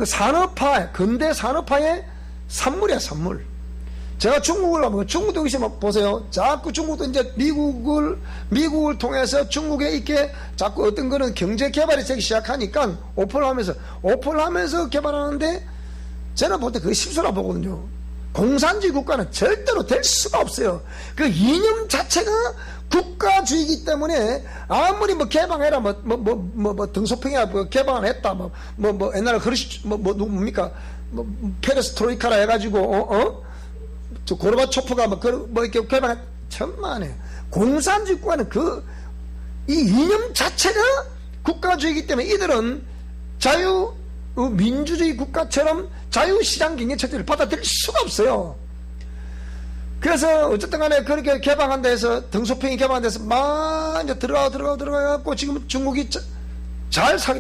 산업화, 근대 산업화의 산물이야, 산물. 제가 중국을 가면 중국도 역시 보세요. 자꾸 중국도 이제 미국을 통해서 중국에 이렇게 자꾸 어떤 거는 경제 개발이 되기 시작하니까 오픈하면서 개발하는데 저는 볼 때 그게 실수라 보거든요. 공산주의 국가는 절대로 될 수가 없어요. 그 이념 자체가 국가주의이기 때문에 아무리 뭐 개방해라 등소평이야 개방을 했다 옛날에 뭡니까 페레스트로이카라 해가지고 저 고르바초프가 이렇게 개방했 천만에 공산주의 국가는 이 이념 자체가 국가주의이기 때문에 이들은 민주주의 국가처럼 자유시장 경제 체제를 받아들일 수가 없어요. 그래서 어쨌든 간에 그렇게 개방한다 해서 등소평이 개방한다 해서 막 이제 들어가갖고 지금 중국이 지금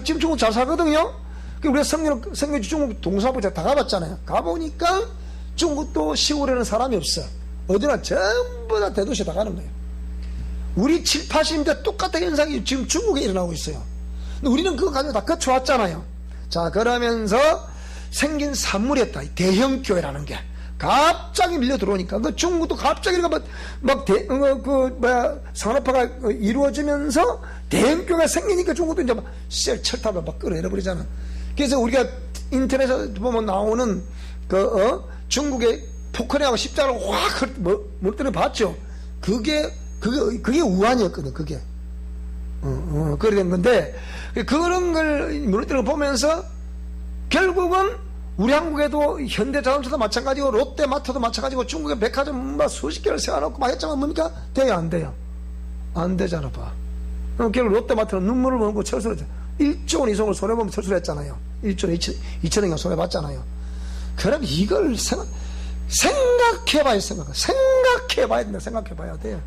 중국 잘 사거든요. 우리가 성년주 중국 동사부 제가 다 가봤잖아요. 가보니까 중국도 시골에는 사람이 없어. 어디나 전부 다 대도시에 다 가는 거예요. 우리 7, 80년대 똑같은 현상이 지금 중국에 일어나고 있어요. 근데 우리는 그거 가지고 다 거쳐왔잖아요. 자, 그러면서 생긴 산물이었다. 대형교회라는 게. 갑자기 밀려 들어오니까. 중국도 갑자기 산업화가 이루어지면서 대형교회가 생기니까 중국도 이제 철탑을 막 끌어내버리잖아. 그래서 우리가 인터넷에 보면 나오는 중국의 포크레하고 십자가를 확 물들어 봤죠. 그게 우한이었거든, 그게. 그래 된 건데, 그런 걸 물들어 보면서 결국은 우리 한국에도 현대자동차도 마찬가지고 롯데마트도 마찬가지고 중국의 백화점 수십 개를 세워놓고 막 했지만 뭡니까? 돼요, 안 돼요? 안 되잖아, 봐. 그럼 결국 롯데마트는 눈물을 먹고 철수를 했잖아. 1조 원 이상을 손해보면 철수를 했잖아요. 1조 원 2천억 원 손해봤잖아요. 그럼 이걸 생각해봐야 된다. 생각해봐야 돼.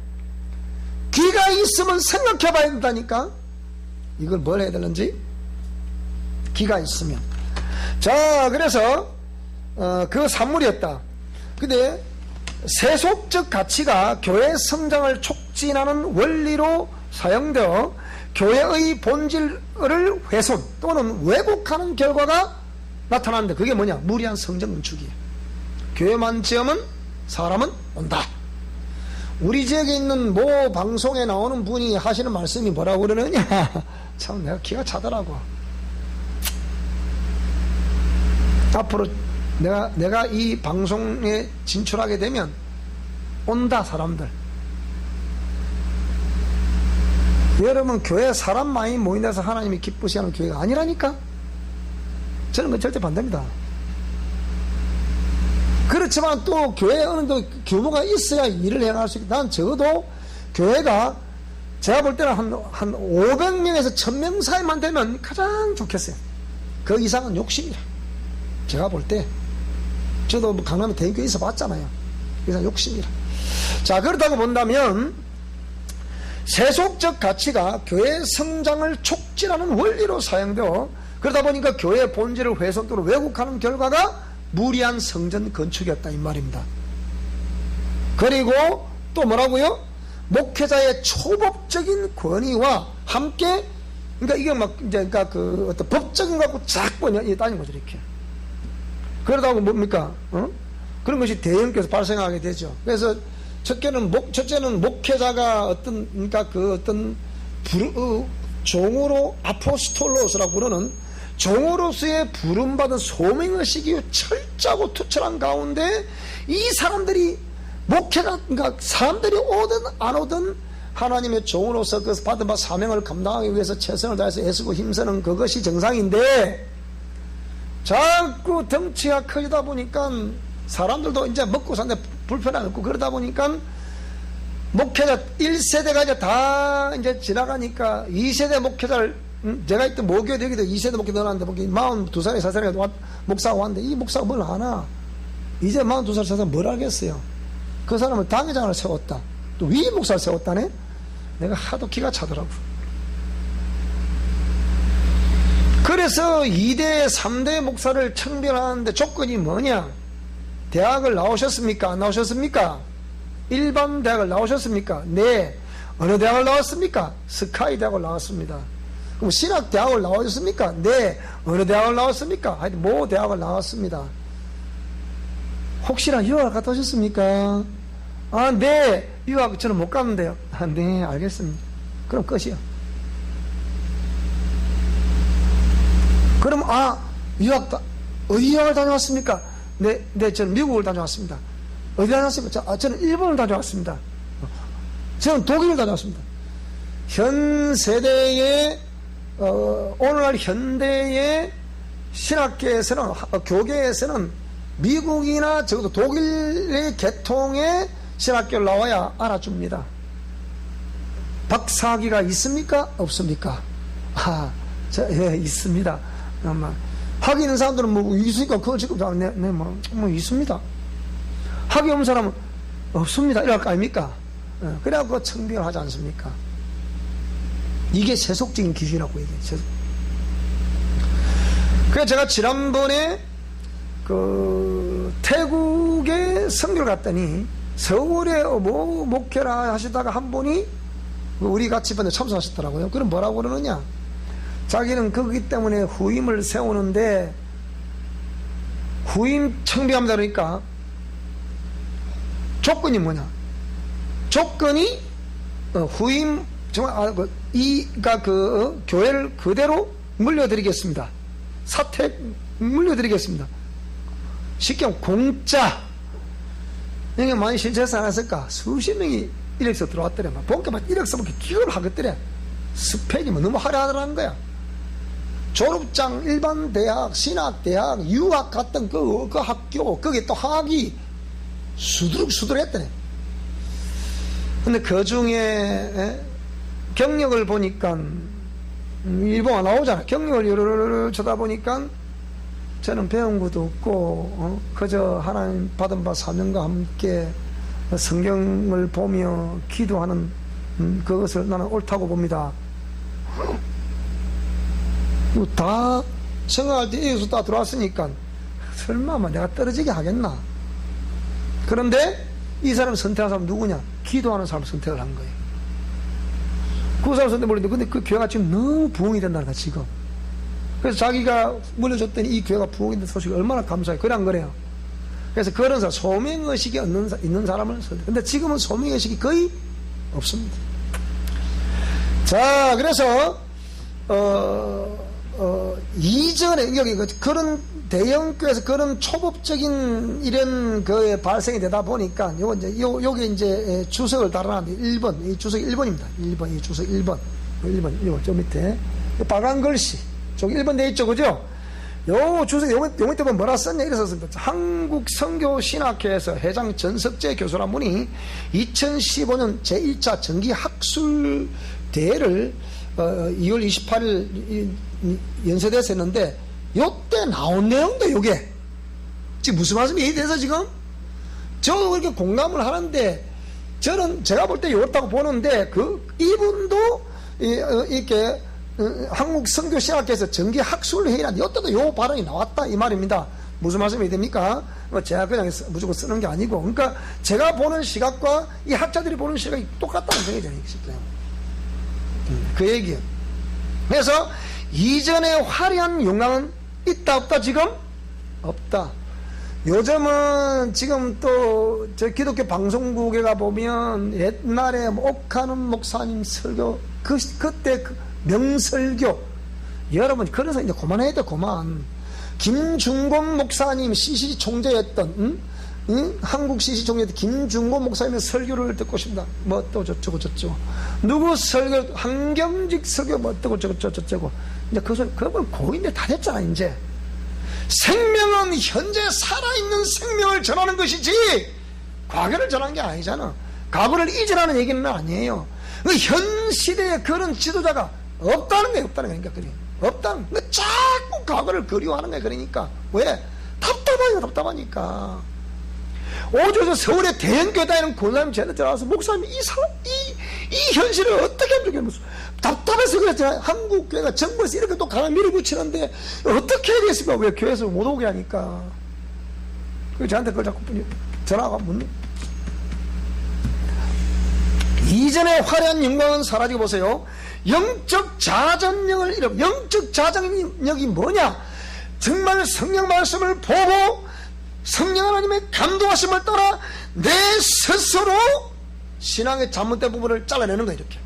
귀가 있으면 생각해봐야 된다니까. 이걸 뭘 해야 되는지 귀가 있으면. 자, 그래서 그 산물이었다. 근데 세속적 가치가 교회 성장을 촉진하는 원리로 사용되어 교회의 본질을 훼손 또는 왜곡하는 결과가 나타나는데 그게 뭐냐? 무리한 성장 건축이에요. 교회만 지으면 사람은 온다. 우리 지역에 있는 모 방송에 나오는 분이 하시는 말씀이 뭐라고 그러느냐? 참 내가 기가 차더라고. 앞으로 내가 이 방송에 진출하게 되면 온다, 사람들. 여러분, 교회 사람 많이 모인다서 하나님이 기쁘시하는 교회가 아니라니까? 저는 그건 절대 반대입니다. 그렇지만 또 교회에 어느 정도 규모가 있어야 일을 해나갈 수 있다. 난 적어도 교회가 제가 볼 때는 한 500명에서 1000명 사이만 되면 가장 좋겠어요. 그 이상은 욕심이라. 제가 볼 때. 저도 뭐 강남에 대교에 있어 봤잖아요. 그 이상 욕심이라. 자, 그렇다고 본다면 세속적 가치가 교회의 성장을 촉진하는 원리로 사용되어 그러다 보니까 교회의 본질을 훼손토록 왜곡하는 결과가 무리한 성전 건축이었다 이 말입니다. 그리고 또 뭐라고요? 목회자의 초법적인 권위와 함께, 그러니까 이게 막 이제 그러니까 그 어떤 법적인 거 갖고 자꾸 따진 거죠 이렇게. 그러다 보면 뭡니까? 그런 것이 대형께서 발생하게 되죠. 그래서 첫째는 목회자가 어떤 그러니까 그 어떤 종으로 아포스톨로스라고 부르는 종으로서의 부름받은 소명의식이 철저하고 투철한 가운데 이 사람들이 목회가 그러니까 사람들이 오든 안 오든 하나님의 종으로서 그 받은 바 사명을 감당하기 위해서 최선을 다해서 애쓰고 힘쓰는 그것이 정상인데 자꾸 덩치가 커지다 보니까 사람들도 이제 먹고 사는데 불편하고 그러다 보니까 목회자 1세대가 이제 다 이제 지나가니까 2세대 목회자를 제가 있던 모교회 여기도 2세대 목회 넣어놨는데 42살에 4살에 목사가 왔는데 이 목사가 뭘 아나? 이제 42살 4살 뭘 알겠어요? 그 사람은 당회장을 세웠다. 또 위 목사를 세웠다네? 내가 하도 기가 차더라고. 그래서 2대 3대 목사를 청빙하는데 조건이 뭐냐? 대학을 나오셨습니까? 안 나오셨습니까? 일반 대학을 나오셨습니까? 네. 어느 대학을 나왔습니까? 스카이 대학을 나왔습니다. 그럼 신학 대학을 나오셨습니까? 네. 어느 대학을 나왔습니까? 하여튼 모 대학을 나왔습니다. 혹시나 유학을 갔다 오셨습니까? 아, 네. 유학 저는 못 갔는데요. 아, 네. 알겠습니다. 그럼 끝이요. 그럼 어디 유학을 다녀왔습니까? 네, 저는 미국을 다녀왔습니다. 어디 다녀왔습니까? 저는 일본을 다녀왔습니다. 저는 독일을 다녀왔습니다. 현 세대의 오늘날 현대의 신학계에서는 교계에서는 미국이나 적어도 독일의 계통의 신학교를 나와야 알아줍니다. 박사학위가 있습니까? 없습니까? 예, 있습니다. 학위 있는 사람들은 뭐 있으니까 그걸 지금 뭐 있습니다. 학위 없는 사람은 없습니다. 이럴 거 아닙니까? 그래갖고 청빙을 하지 않습니까? 이게 세속적인 기준이라고 얘기해요. 그래서 제가 지난번에 그 태국에 선교를 갔더니 서울에 뭐 목회를 하시다가 한 분이 우리 같이 번에 참석하셨더라고요. 그럼 뭐라고 그러느냐? 자기는 거기 때문에 후임을 세우는데 후임 청빙합니다 그러니까 조건이 뭐냐? 조건이 후임 정말 그러니까 그 교회를 그대로 물려드리겠습니다. 사택 물려드리겠습니다. 쉽게 하면 공짜. 이게 많이 신청해서 안 했을까? 수십 명이 1억서 들어왔더래. 본게 막 1억 써먹기 기겁을 하겠더래. 스펙이 뭐 너무 화려하더라는 거야. 졸업장, 일반 대학, 신학대학, 유학 갔던 그 학교, 거기 또 학위 수두룩 했더래. 근데 그 중에 경력을 보니까 일본가 나오잖아. 경력을 여러 쳐다보니까 저는 배운 것도 없고 그저 하나님 받은 바 사명과 함께 성경을 보며 기도하는 그것을 나는 옳다고 봅니다. 다 생각할 때 여기서 다 들어왔으니까 설마 내가 떨어지게 하겠나? 그런데 이 사람 선택한 사람 누구냐? 기도하는 사람 선택을 한 거예요. 그 사람 선택 모르는데 근데 그 교회가 지금 너무 부흥이 된다는 거야 지금. 그래서 자기가 물려줬더니 이 교회가 부흥이 된 소식이 얼마나 감사해. 그래 안 그래요? 그래서 그런 사람 소명의식이 있는 사람을 선택. 근데 지금은 소명의식이 거의 없습니다. 자, 그래서 이전에 여기 그런 대형교회에서 그런 초법적인 이런 그 발생이 되다 보니까 요게 이제 주석을 달아놨는데 1번, 이 주석 1번입니다. 1번, 이 주석 1번. 1번, 저 밑에. 빨간 글씨. 저기 1번 돼 있죠, 그죠? 요 주석, 요 밑에 보면 뭐라 썼냐, 이래서 썼습니다. 한국선교신학회에서 회장 전석재 교수란 분이 2015년 제1차 정기학술대회를 2월 28일 연세대에서 했는데 요때 나온 내용도 요게 지금 무슨 말씀이 이해돼서 지금 저도 그렇게 공감을 하는데 저는 제가 볼 때 요렇다고 보는데 이분도 이렇게 한국 선교신학회에서 정기학술회의란 요때도 요 발언이 나왔다 이 말입니다. 무슨 말씀이 됩니까? 제가 그냥 무조건 쓰는 게 아니고 그러니까 제가 보는 시각과 이 학자들이 보는 시각이 똑같다는 얘기죠. 그 얘기예요. 그래서 이전의 화려한 영광은 있다 없다 지금? 없다. 요즘은 지금 또 저 기독교 방송국에 가보면 옛날에 옥하는 목사님 설교 그때 그 명설교 여러분 그래서 이제 그만해야 돼 그만. 김중곤 목사님 CCC 총재였던 한국 CCC 총재였던 김중곤 목사님의 설교를 듣고 싶다. 뭐 또 저쩌고 누구 설교 한경직 설교 뭐 어쩌고 저쩌고 이제 그건 고인데 다 됐잖아. 이제 생명은 현재 살아있는 생명을 전하는 것이지 과거를 전하는 게 아니잖아. 과거를 잊으라는 얘기는 아니에요. 현 시대에 그런 지도자가 없다는 거예요. 그러니까 없다는 거. 자꾸 과거를 그리워하는 거야. 그러니까 왜? 답답하니까. 오죽해서 서울의 대형교회 다니는 권사님 제대 들어와서 목사님 이 현실을 어떻게 하면 좋겠는 답답해서 그랬잖아요. 한국 교회가 정부에서 이렇게 또 강한 밀어붙이는데 어떻게 해야 되겠습니까? 왜 교회에서 못 오게 하니까. 그 저한테 그걸 자꾸 전화가 묻는. 이전의 화려한 영광은 사라지고 보세요. 영적 자전력을 잃어. 영적 자전력이 뭐냐? 정말 성령 말씀을 보고 성령 하나님의 감동하심을 따라 내 스스로 신앙의 잘못된 부분을 잘라내는 거예요. 이렇게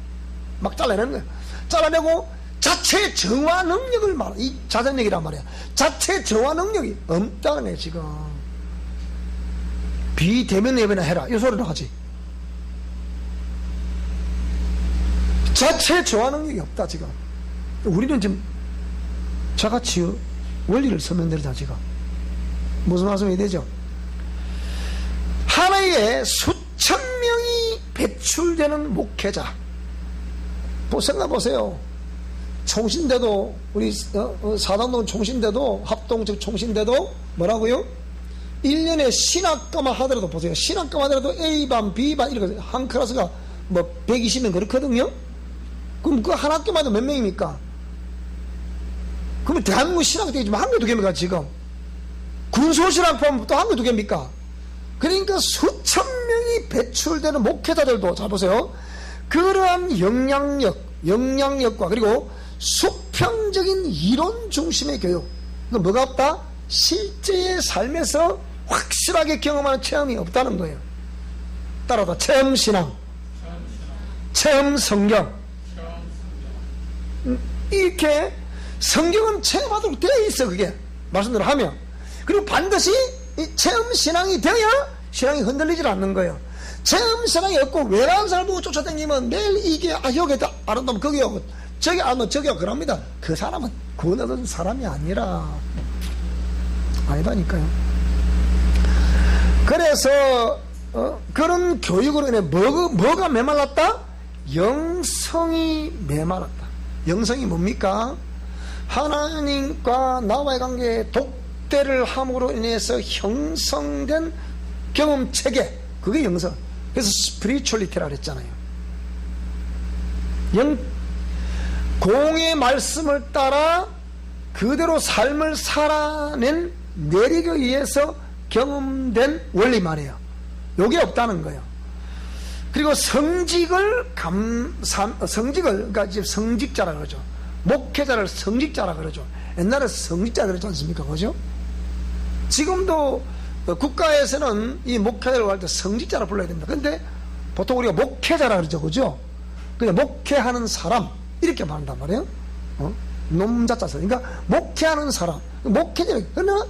막 잘라내는 거예요. 잘라내고 자체 정화 능력을 말해. 이 자전력이란 말이야. 자체 정화 능력이 없다는 거예요. 지금 비대면 예배나 해라 이 소리를 하지. 자체 정화 능력이 없다. 지금 우리는 지금 저같이 원리를 설명드리자. 지금 무슨 말씀이 되죠? 하나에 수천 명이 배출되는 목회자. 생각해보세요. 총신대도 우리 사당동 총신대도 합동적 총신대도 뭐라고요? 1년에 신학과만 하더라도 보세요. 신학과만 하더라도 A반 B반 이렇게 한 클래스가 뭐 120명 그렇거든요. 그럼 그 한 학교마다 몇 명입니까? 그러면 대한민국 신학교 되겠지만 한 개 두 개입니까 지금? 군소신학 포함 또 한 개 두 개입니까? 그러니까 수천 명이 배출되는 목회자들도 잘 보세요. 그러한 영향력과 그리고 수평적인 이론 중심의 교육. 이건 뭐가 없다? 실제의 삶에서 확실하게 경험하는 체험이 없다는 거예요. 따라서 체험신앙, 체험성경. 이렇게 성경은 체험하도록 되어 있어. 그게 말씀대로 하면. 그리고 반드시 이 체험신앙이 되어야 신앙이 흔들리질 않는 거예요. 체험신앙이 없고 외라는 사람 보고 쫓아다니면 매일 이게 여기다 아름다면 거기요 저기 아름다면 저기요 그럽니다. 그 사람은 구원 얻은 사람이 아니다니까요. 그래서 그런 교육으로 인해 뭐가 메말랐다? 영성이 메말랐다. 영성이 뭡니까? 하나님과 나와의 관계에 독대를 함으로 인해서 형성된 경험체계, 그게 영성. 그래서 스피리추얼리티라고 했잖아요. 공의 말씀을 따라 그대로 삶을 살아낸 내력에 의해서 경험된 원리 말이에요. 요게 없다는 거예요. 그리고 성직을 그러니까 지금 성직자라 그러죠. 목회자를 성직자라 그러죠. 옛날에 성직자 그랬지 않습니까? 그죠? 지금도 국가에서는 이 목회자를 할 때 성직자라 불러야 됩니다. 근데 보통 우리가 목회자라 그러죠. 그죠? 그냥 목회하는 사람 이렇게 말한단 말이에요. 놈자자서. 그러니까 목회하는 사람, 목회자. 그러나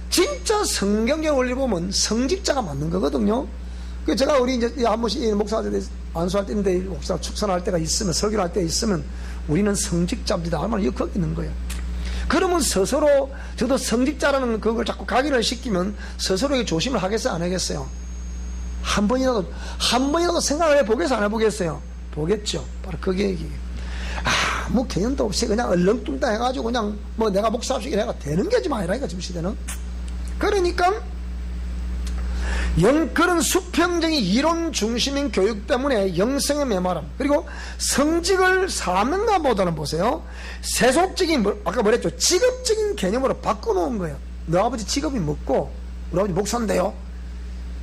진짜 성경의 원리 보면 성직자가 맞는 거거든요. 그 제가 우리 이제 한 번씩 목사한테 안수할 때인데 목사 축선할 때가 있으면, 설교할 때 있으면 우리는 성직자입니다 얼마나 이거 있는 거예요. 그러면 스스로, 저도 성직자라는 그걸 자꾸 각인을 시키면 스스로에게 조심을 하겠어요, 안 하겠어요? 한 번이라도 생각을 해보겠어요, 안 해보겠어요? 보겠죠. 바로 그게 얘기예요. 뭐 개념도 없이 그냥 얼렁뚱땅 해가지고 그냥 뭐 내가 목사합시다 이래가 되는 게 좀 아니라니까, 지금 시대는. 그러니까 그런 수평적인 이론 중심인 교육 때문에 영성의 메마름, 그리고 성직을 사명감보다는 보세요, 세속적인, 아까 뭐랬죠, 직업적인 개념으로 바꿔놓은 거예요. 너 아버지 직업이 뭐고, 우리 아버지 목사인데요.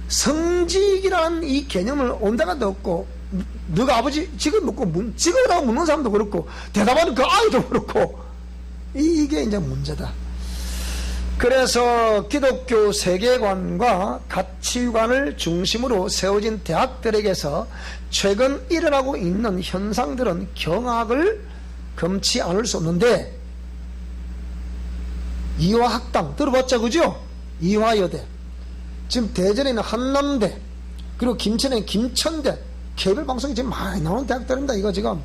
성직이라는 이 개념을 온데가 넣었고, 너가 아버지 직업이 뭐고, 직업이라고 묻는 사람도 그렇고, 대답하는 그 아이도 그렇고, 이게 이제 문제다. 그래서 기독교 세계관과 가치관을 중심으로 세워진 대학들에게서 최근 일어나고 있는 현상들은 경악을 금치 않을 수 없는데, 이화학당 들어봤죠, 그죠? 이화여대, 지금 대전에는 한남대, 그리고 김천에는 김천대, 개별 방송이 지금 많이 나오는 대학들입니다. 이거 지금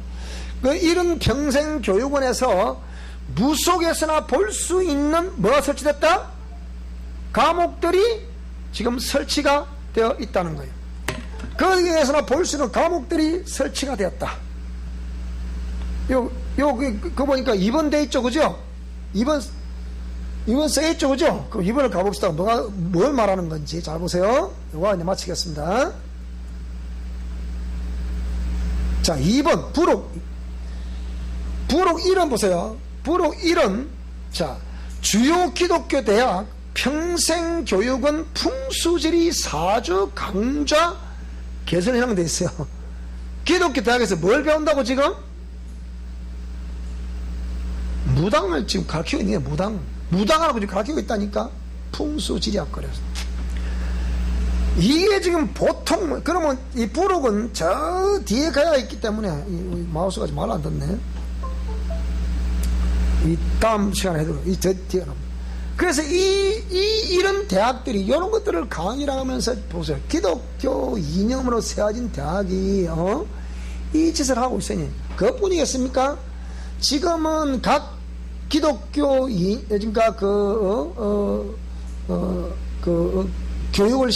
이런 평생교육원에서 무속에서나 볼 수 있는 뭐가 설치됐다? 과목들이 지금 설치가 되어 있다는 거예요. 거기에서나 볼 수 있는 과목들이 설치가 되었다. 그거 보니까 2번 돼 있죠, 그죠? 2번 써 있죠, 그죠? 그럼 2번을 가봅시다. 뭘 말하는 건지 잘 보세요. 이거 이제 마치겠습니다. 자, 2번 부록 1은 보세요. 부록 1은, 자, 주요 기독교 대학 평생교육원 풍수지리 사주 강좌 개선이라는 게 돼 있어요. 기독교 대학에서 뭘 배운다고 지금? 무당을 지금 가르치고 있는 게 무당하라고 지금 가르치고 있다니까. 풍수지리학 그래서. 이게 지금 보통, 그러면 이 부록은 저 뒤에 가야 있기 때문에, 마우스가 지금 말 안 듣네. 이 다음 시간에 해도 저 뒤에 나옵니다. 그래서 이런 대학들이 이런 것들을 강의를 하면서 보세요. 기독교 이념으로 세워진 대학이 이 짓을 하고 있으니 그것뿐이겠습니까? 지금은 각 기독교 그러니까 교육을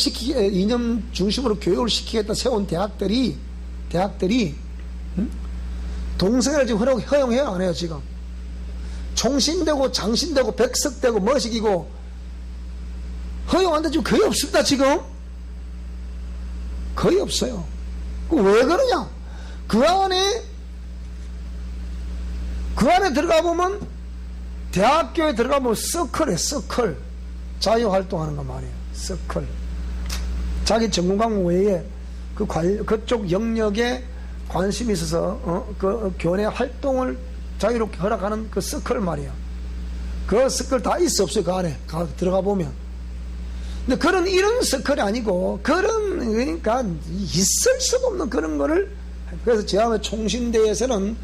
이념 중심으로 교육을 시키겠다 세운 대학들이 동성애를 지금 허용해요, 안 해요? 지금 총신되고 장신되고 백석되고 머시기고 허용한데 지금 거의 없습니다. 지금 거의 없어요. 왜 그러냐? 그 안에 들어가 보면, 대학교에 들어가 보면 서클에 서클 자유활동하는 거 말이에요. 서클, 자기 전공 과목 외에 그쪽 영역에 관심이 있어서 그 교내 활동을 자유롭게 허락하는 그 서클 말이에요. 그 서클 다 있어 없어요? 그 안에 들어가 보면. 근데 이런 서클이 아니고, 그러니까 있을 수가 없는 그런 거를. 그래서 제가 총신대에서는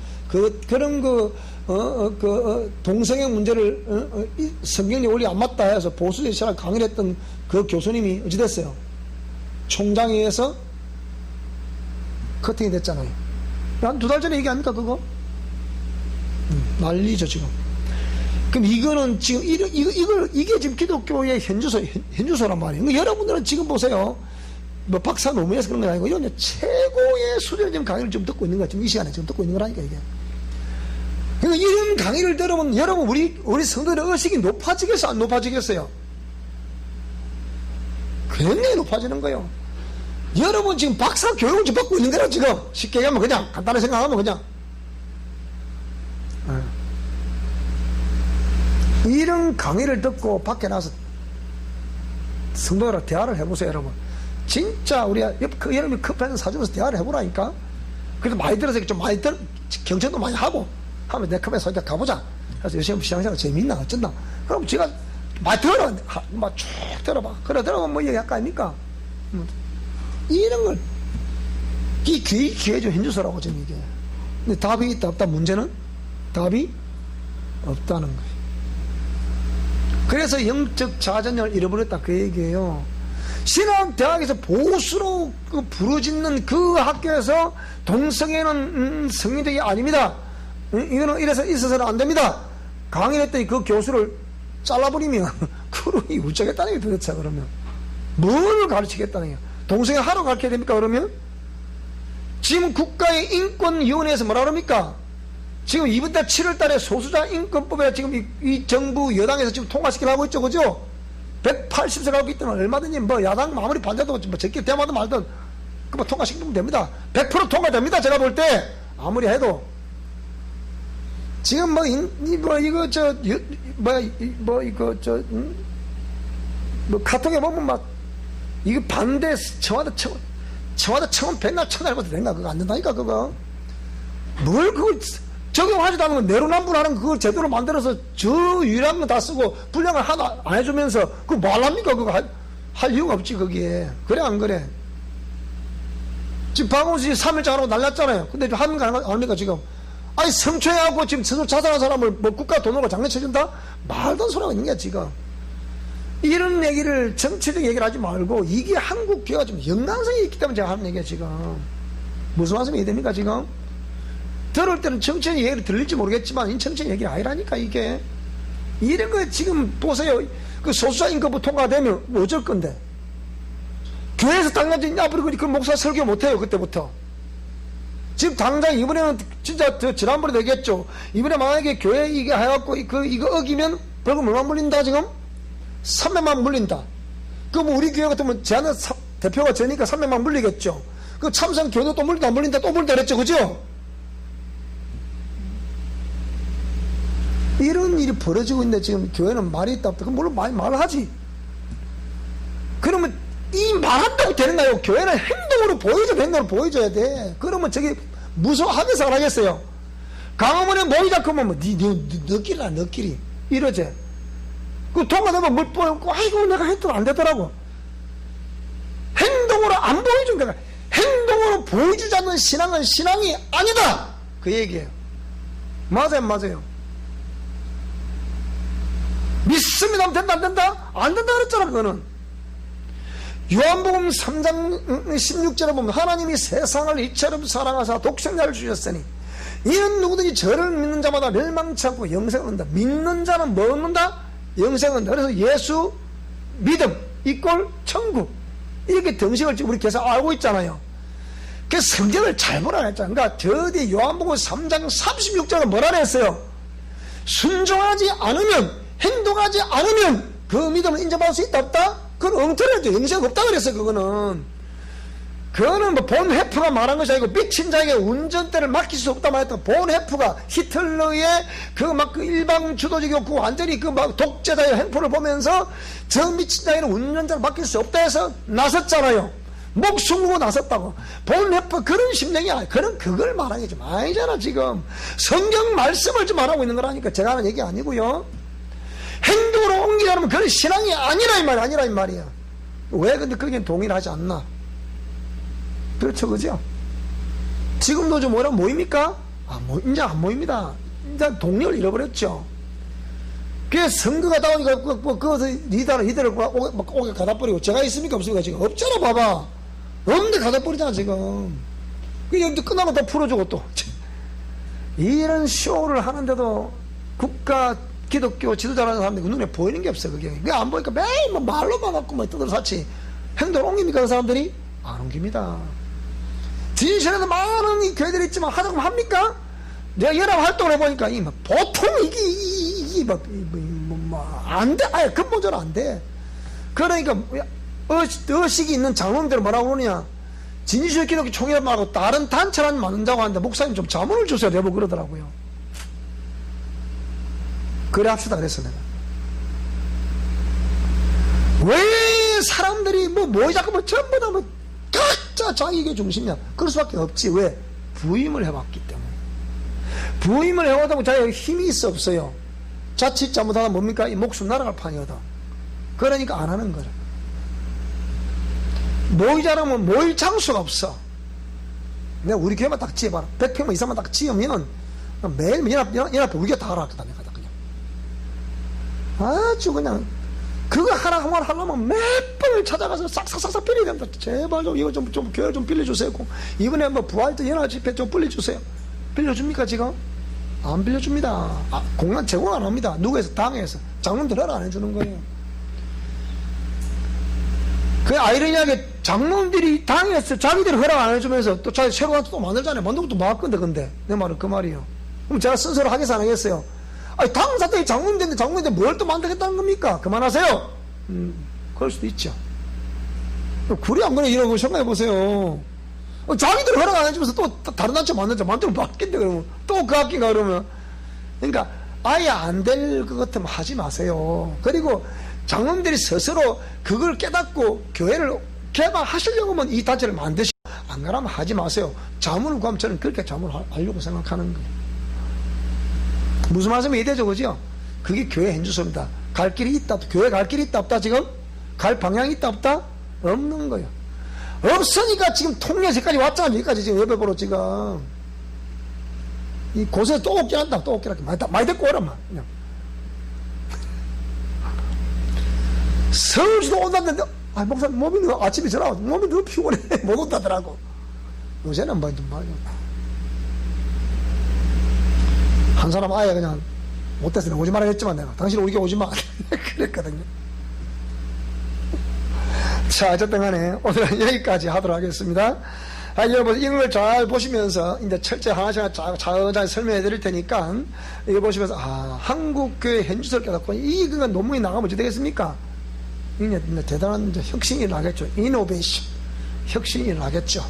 동성애 문제를 성경의 원리 안 맞다 해서 보수주의 시작 강의를 했던 그 교수님이 어찌 됐어요? 총장에 의해서 커팅이 됐잖아요. 한 2달 전에 얘기 아닙니까, 그거? 난리죠, 지금. 그럼 이거는 지금, 이게 지금 기독교의 현주소란 말이에요. 여러분들은 지금 보세요. 뭐 박사 논문에서 그런 건 아니고, 이건 최고의 수준의 지금 강의를 좀 듣고 있는 거야. 지금 이 시간에 지금 듣고 있는 거라니까, 이게. 그러니까 이런 강의를 들으면 여러분, 우리 성도들의 의식이 높아지겠어요? 안 높아지겠어요? 굉장히 높아지는 거예요. 여러분 지금 박사 교육을 지금 받고 있는 거라, 지금. 쉽게 얘기하면 그냥, 간단하게 생각하면 그냥. 이런 강의를 듣고 밖에 나서 성도들하고 대화를 해보세요, 여러분. 진짜 우리가 여러분이 커피한잔 사주면서 대화를 해보라니까. 그래서 많이 들어서 좀 많이 경청도 많이 하고 하면 내 커피에 서니까 가보자. 그래서 요즘 시장생활 재미있나 어쩐다. 그럼 제가 많이 들어, 막 쭉 들어봐. 그래 들어보면 뭐 얘기할 거 아닙니까? 이런 걸 이 기회 좀 현주소라고 지금 이게. 근데 답이 있다 없다. 문제는 답이 없다는 거예요. 그래서 영적 자존심을 잃어버렸다 그 얘기예요. 신학대학에서 보수로 부르짖는 그 학교에서 동성애는 성인되기 아닙니다. 이거는 이래서 있어서는 안 됩니다. 강의를 했더니 그 교수를 잘라버리면 그러니 우쩌겠다는 게 도대체. 그러면 뭘 가르치겠다는 게, 동성애 하러 가르쳐야 됩니까? 그러면 지금 국가의 인권위원회에서 뭐라 그럽니까? 지금 이번 달 7월 달에 소수자 인권법에 지금 이 정부 여당에서 지금 통과시키려고 하고 있죠. 그죠? 180석 하고 있더니 얼마든지 뭐 야당 아무리 반대도 뭐 적게 대마도 말든 그뭐 통과시키면 됩니다. 100% 통과됩니다. 제가 볼 때 아무리 해도 지금 뭐 카톡에 보면 막 이거 반대 청와대 청원 백날 천날부터 된가 그거 안 된다니까. 그거 뭘 그걸 적용하지도 않은 건 내로남불하는 그걸 제대로 만들어서 저 유일한 거 다 쓰고 분량을 하나 안 해주면서 그거 뭐 하랍니까? 그거 할 이유가 없지 거기에. 그래 안 그래? 지금 박원순이 3일째 하라고 날렸잖아요. 근데 좀 하는 거 아닙니까 지금? 아니 성추행하고 지금 스스로 자살한 사람을 뭐 국가 돈으로 장려쳐준다? 말도 안 소리가 있는 거야 지금. 이런 얘기를 정치적 얘기를 하지 말고 이게 한국 교회가 좀 연관성이 있기 때문에 제가 하는 얘기야 지금. 무슨 말씀이 됩니까 지금? 들을 때는 정치적 얘기를 들릴지 모르겠지만 이 정치적 얘기가 아니라니까 이게. 이런 거 지금 보세요. 그 소수자 인권법 통과되면 뭐 어쩔 건데. 교회에서 당장 앞으로 그 목사 설교 못해요 그때부터. 지금 당장 이번에는 진짜 지난번에 얘기했죠. 이번에 만약에 교회 이게 해갖고 이거 어기면 벌금 얼마 물린다 지금? 300만 물린다. 그럼 우리 교회 같으면 제안은 대표가 되니까 300만 물리겠죠. 그 참선 교도 또 물린다 안 물린다 또 물린다 그랬죠. 그죠? 이런 일이 벌어지고 있는데 지금 교회는 말이 있다 없다. 그럼 물론 많이 말을 하지. 그러면 이 말한다고 되는가요? 교회는 행동으로 보여줘야 돼. 그러면 저기 무서워하면서 안 하겠어요. 강화문에 모이자 그러면 뭐 너끼리라 너끼리 이러지. 그 통과되면 뭘 보여고 아이고 내가 했더니 안 되더라고. 행동으로 안 보여준 거야. 행동으로 보여주지 않는 신앙은 신앙이 아니다 그 얘기예요. 맞아요. 믿습니다 하면 된다 안 된다? 안 된다 그랬잖아 그거는. 요한복음 3장 16절에 보면 하나님이 세상을 이처럼 사랑하사 독생자를 주셨으니 이는 누구든지 저를 믿는 자마다 멸망치 않고 영생을 얻는다. 믿는 자는 뭐 얻는다? 영생을 얻는다. 그래서 예수 믿음 이꼴 천국 이렇게 등식을 우리 계속 알고 있잖아요. 그래서 성경을 잘 보라 했잖아. 그러니까 저 뒤에 요한복음 3장 36절은 뭐라 했어요? 순종하지 않으면 행동하지 않으면 그 믿음을 인정받을 수 있다 없다? 그건 엉터리죠. 영생 없다 그랬어요. 그거는 뭐 본 해프가 말한 것이 아니고 미친 자에게 운전대를 맡길 수 없다 말했다. 본 해프가 히틀러의 그 일방 주도적이고 그 완전히 그 막 독재자의 행포를 보면서 저 미친 자에게는 운전자를 맡길 수 없다 해서 나섰잖아요. 목숨 걸고 나섰다고. 본 해프 그런 심령이 아니. 그걸 말하는 게 좀 아니잖아 지금. 성경 말씀을 좀 말하고 있는 거라니까. 제가 하는 얘기 아니고요. 행동으로 옮기자면 그건 신앙이 아니라 이 말이야. 왜 근데 거기엔 동의를 하지 않나? 그렇죠, 그죠? 지금도 좀 뭐라 모입니까? 이제 안 모입니다. 이제 동력을 잃어버렸죠. 그래서 선거가 나오니까 그것을 리더를 오게 가다 버리고 제가 있습니까 없습니까 지금? 없잖아 봐봐. 없는데 가다 버리잖아 지금. 그냥 끝나고 또 풀어주고 또 이런 쇼를 하는데도 국가 기독교 지도자라는 사람들이 눈에 보이는 게 없어. 그게 안 보니까 매일 뭐 말로만 갖고 뭐 떠들어사치. 행동을 옮깁니까 그 사람들이? 안 옮깁니다. 진실에도 많은 이 교회들이 있지만 하자고 합니까? 내가 연합 활동을 해보니까 보통 이게 안 돼. 아예 근본적으로 안 돼. 그러니까 의식이 있는 장로님들은 뭐라고 그러냐? 진실 기독교 총회를 말고 다른 단체라는 만든다고 하는데 목사님 좀 자문을 주세요. 내보고 그러더라고요. 그래 합시다 그랬어 내가. 왜 사람들이 뭐 자꾸 전부 다 각자 자기의 중심이야. 그럴 수밖에 없지. 왜? 부임을 해왔기 때문에. 부임을 해왔다고 자기가 힘이 있어 없어요? 자칫 잘못하면 뭡니까? 이 목숨 날아갈 판이거든. 그러니까 안 하는 거라. 모이자라면 모일 장수가 없어. 내가 우리 교회만 딱 지어봐라. 100평만 이상만 딱 지으면 매일 연합 우리가 다 알았거든. 내가 그냥 아주 그냥 그거 하나 하려면 몇 번을 찾아가서 싹싹싹 빌려야 된다. 제발 좀 이거 좀 교회 좀 빌려주세요. 이번에 뭐 부활 때 연합 집회 좀 빌려주세요. 빌려줍니까 지금? 안 빌려줍니다. 공간 제공 안 합니다. 누구에서? 당에서. 장로들 허락 안 해주는 거예요. 그 아이러니하게 장로들이 당에서 자기들이 허락 안 해주면서 또 자기 새로 또 만들잖아요. 만들고 또 막 건데 근데 내 말은 그 말이에요. 그럼 제가 순서로 하겠어 안 하겠어요? 아니 당사들이 장로인데 뭘 또 만들겠다는 겁니까? 그만하세요. 그럴 수도 있죠. 그래 안 그래 이러고 생각해보세요. 자기들 허락 안 해주면서 또 다른 단체 만들면 맞겠네 그러면 또 그 학기가 그러면 그러니까 아예 안 될 것 같으면 하지 마세요. 그리고 장로들이 스스로 그걸 깨닫고 교회를 개방하시려고 하면 이 단체를 만드시고 안 그러면 하지 마세요. 자문을 구하면 저는 그렇게 자문하려고 생각하는 거예요. 무슨 말씀이 이해되죠 그죠? 그게 교회 현주소입니다. 갈 길이 있다 교회 갈 길이 있다 없다 지금? 갈 방향이 있다 없다? 없는 거예요. 없으니까 지금 통례에까지 왔잖아. 여기까지 지금 예배 보러 지금 이 곳에 또 없긴 한다. 또 없긴 한다. 많이 데리고 오라 그냥. 서울시도 온다는데 목사님 몸이 너무 아침에 전화 와서 몸이 너무 피곤해 못 온다더라고. 요새는 뭐 좀 말이야. 한 사람 아예 그냥 못돼서 오지 말라 했지만 내가 당신 우리 교회 오지 마 그랬거든요. 자 어쨌든 간에 오늘은 여기까지 하도록 하겠습니다. 여러분 이걸 잘 보시면서 이제 철저히 하나씩 자세히 설명해 드릴 테니까 이거 보시면서 한국교회 현주소를 깨닫고 이건 논문이 나가면 어찌 되겠습니까? 이제 대단한 혁신이 나겠죠. 이노베이션 혁신이 나겠죠.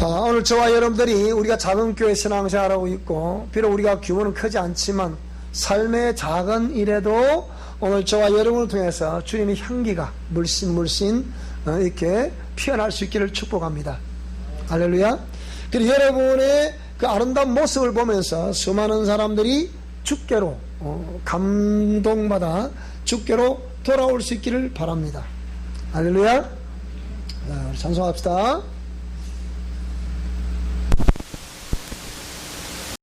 오늘 저와 여러분들이 우리가 작은 교회 신앙생활하고 있고 비록 우리가 규모는 크지 않지만 삶의 작은 일에도 오늘 저와 여러분을 통해서 주님의 향기가 물씬 이렇게 피어날 수 있기를 축복합니다. 할렐루야. 그리고 여러분의 그 아름다운 모습을 보면서 수많은 사람들이 주께로 감동받아 주께로 돌아올 수 있기를 바랍니다. 할렐루야. 우리 찬송합시다.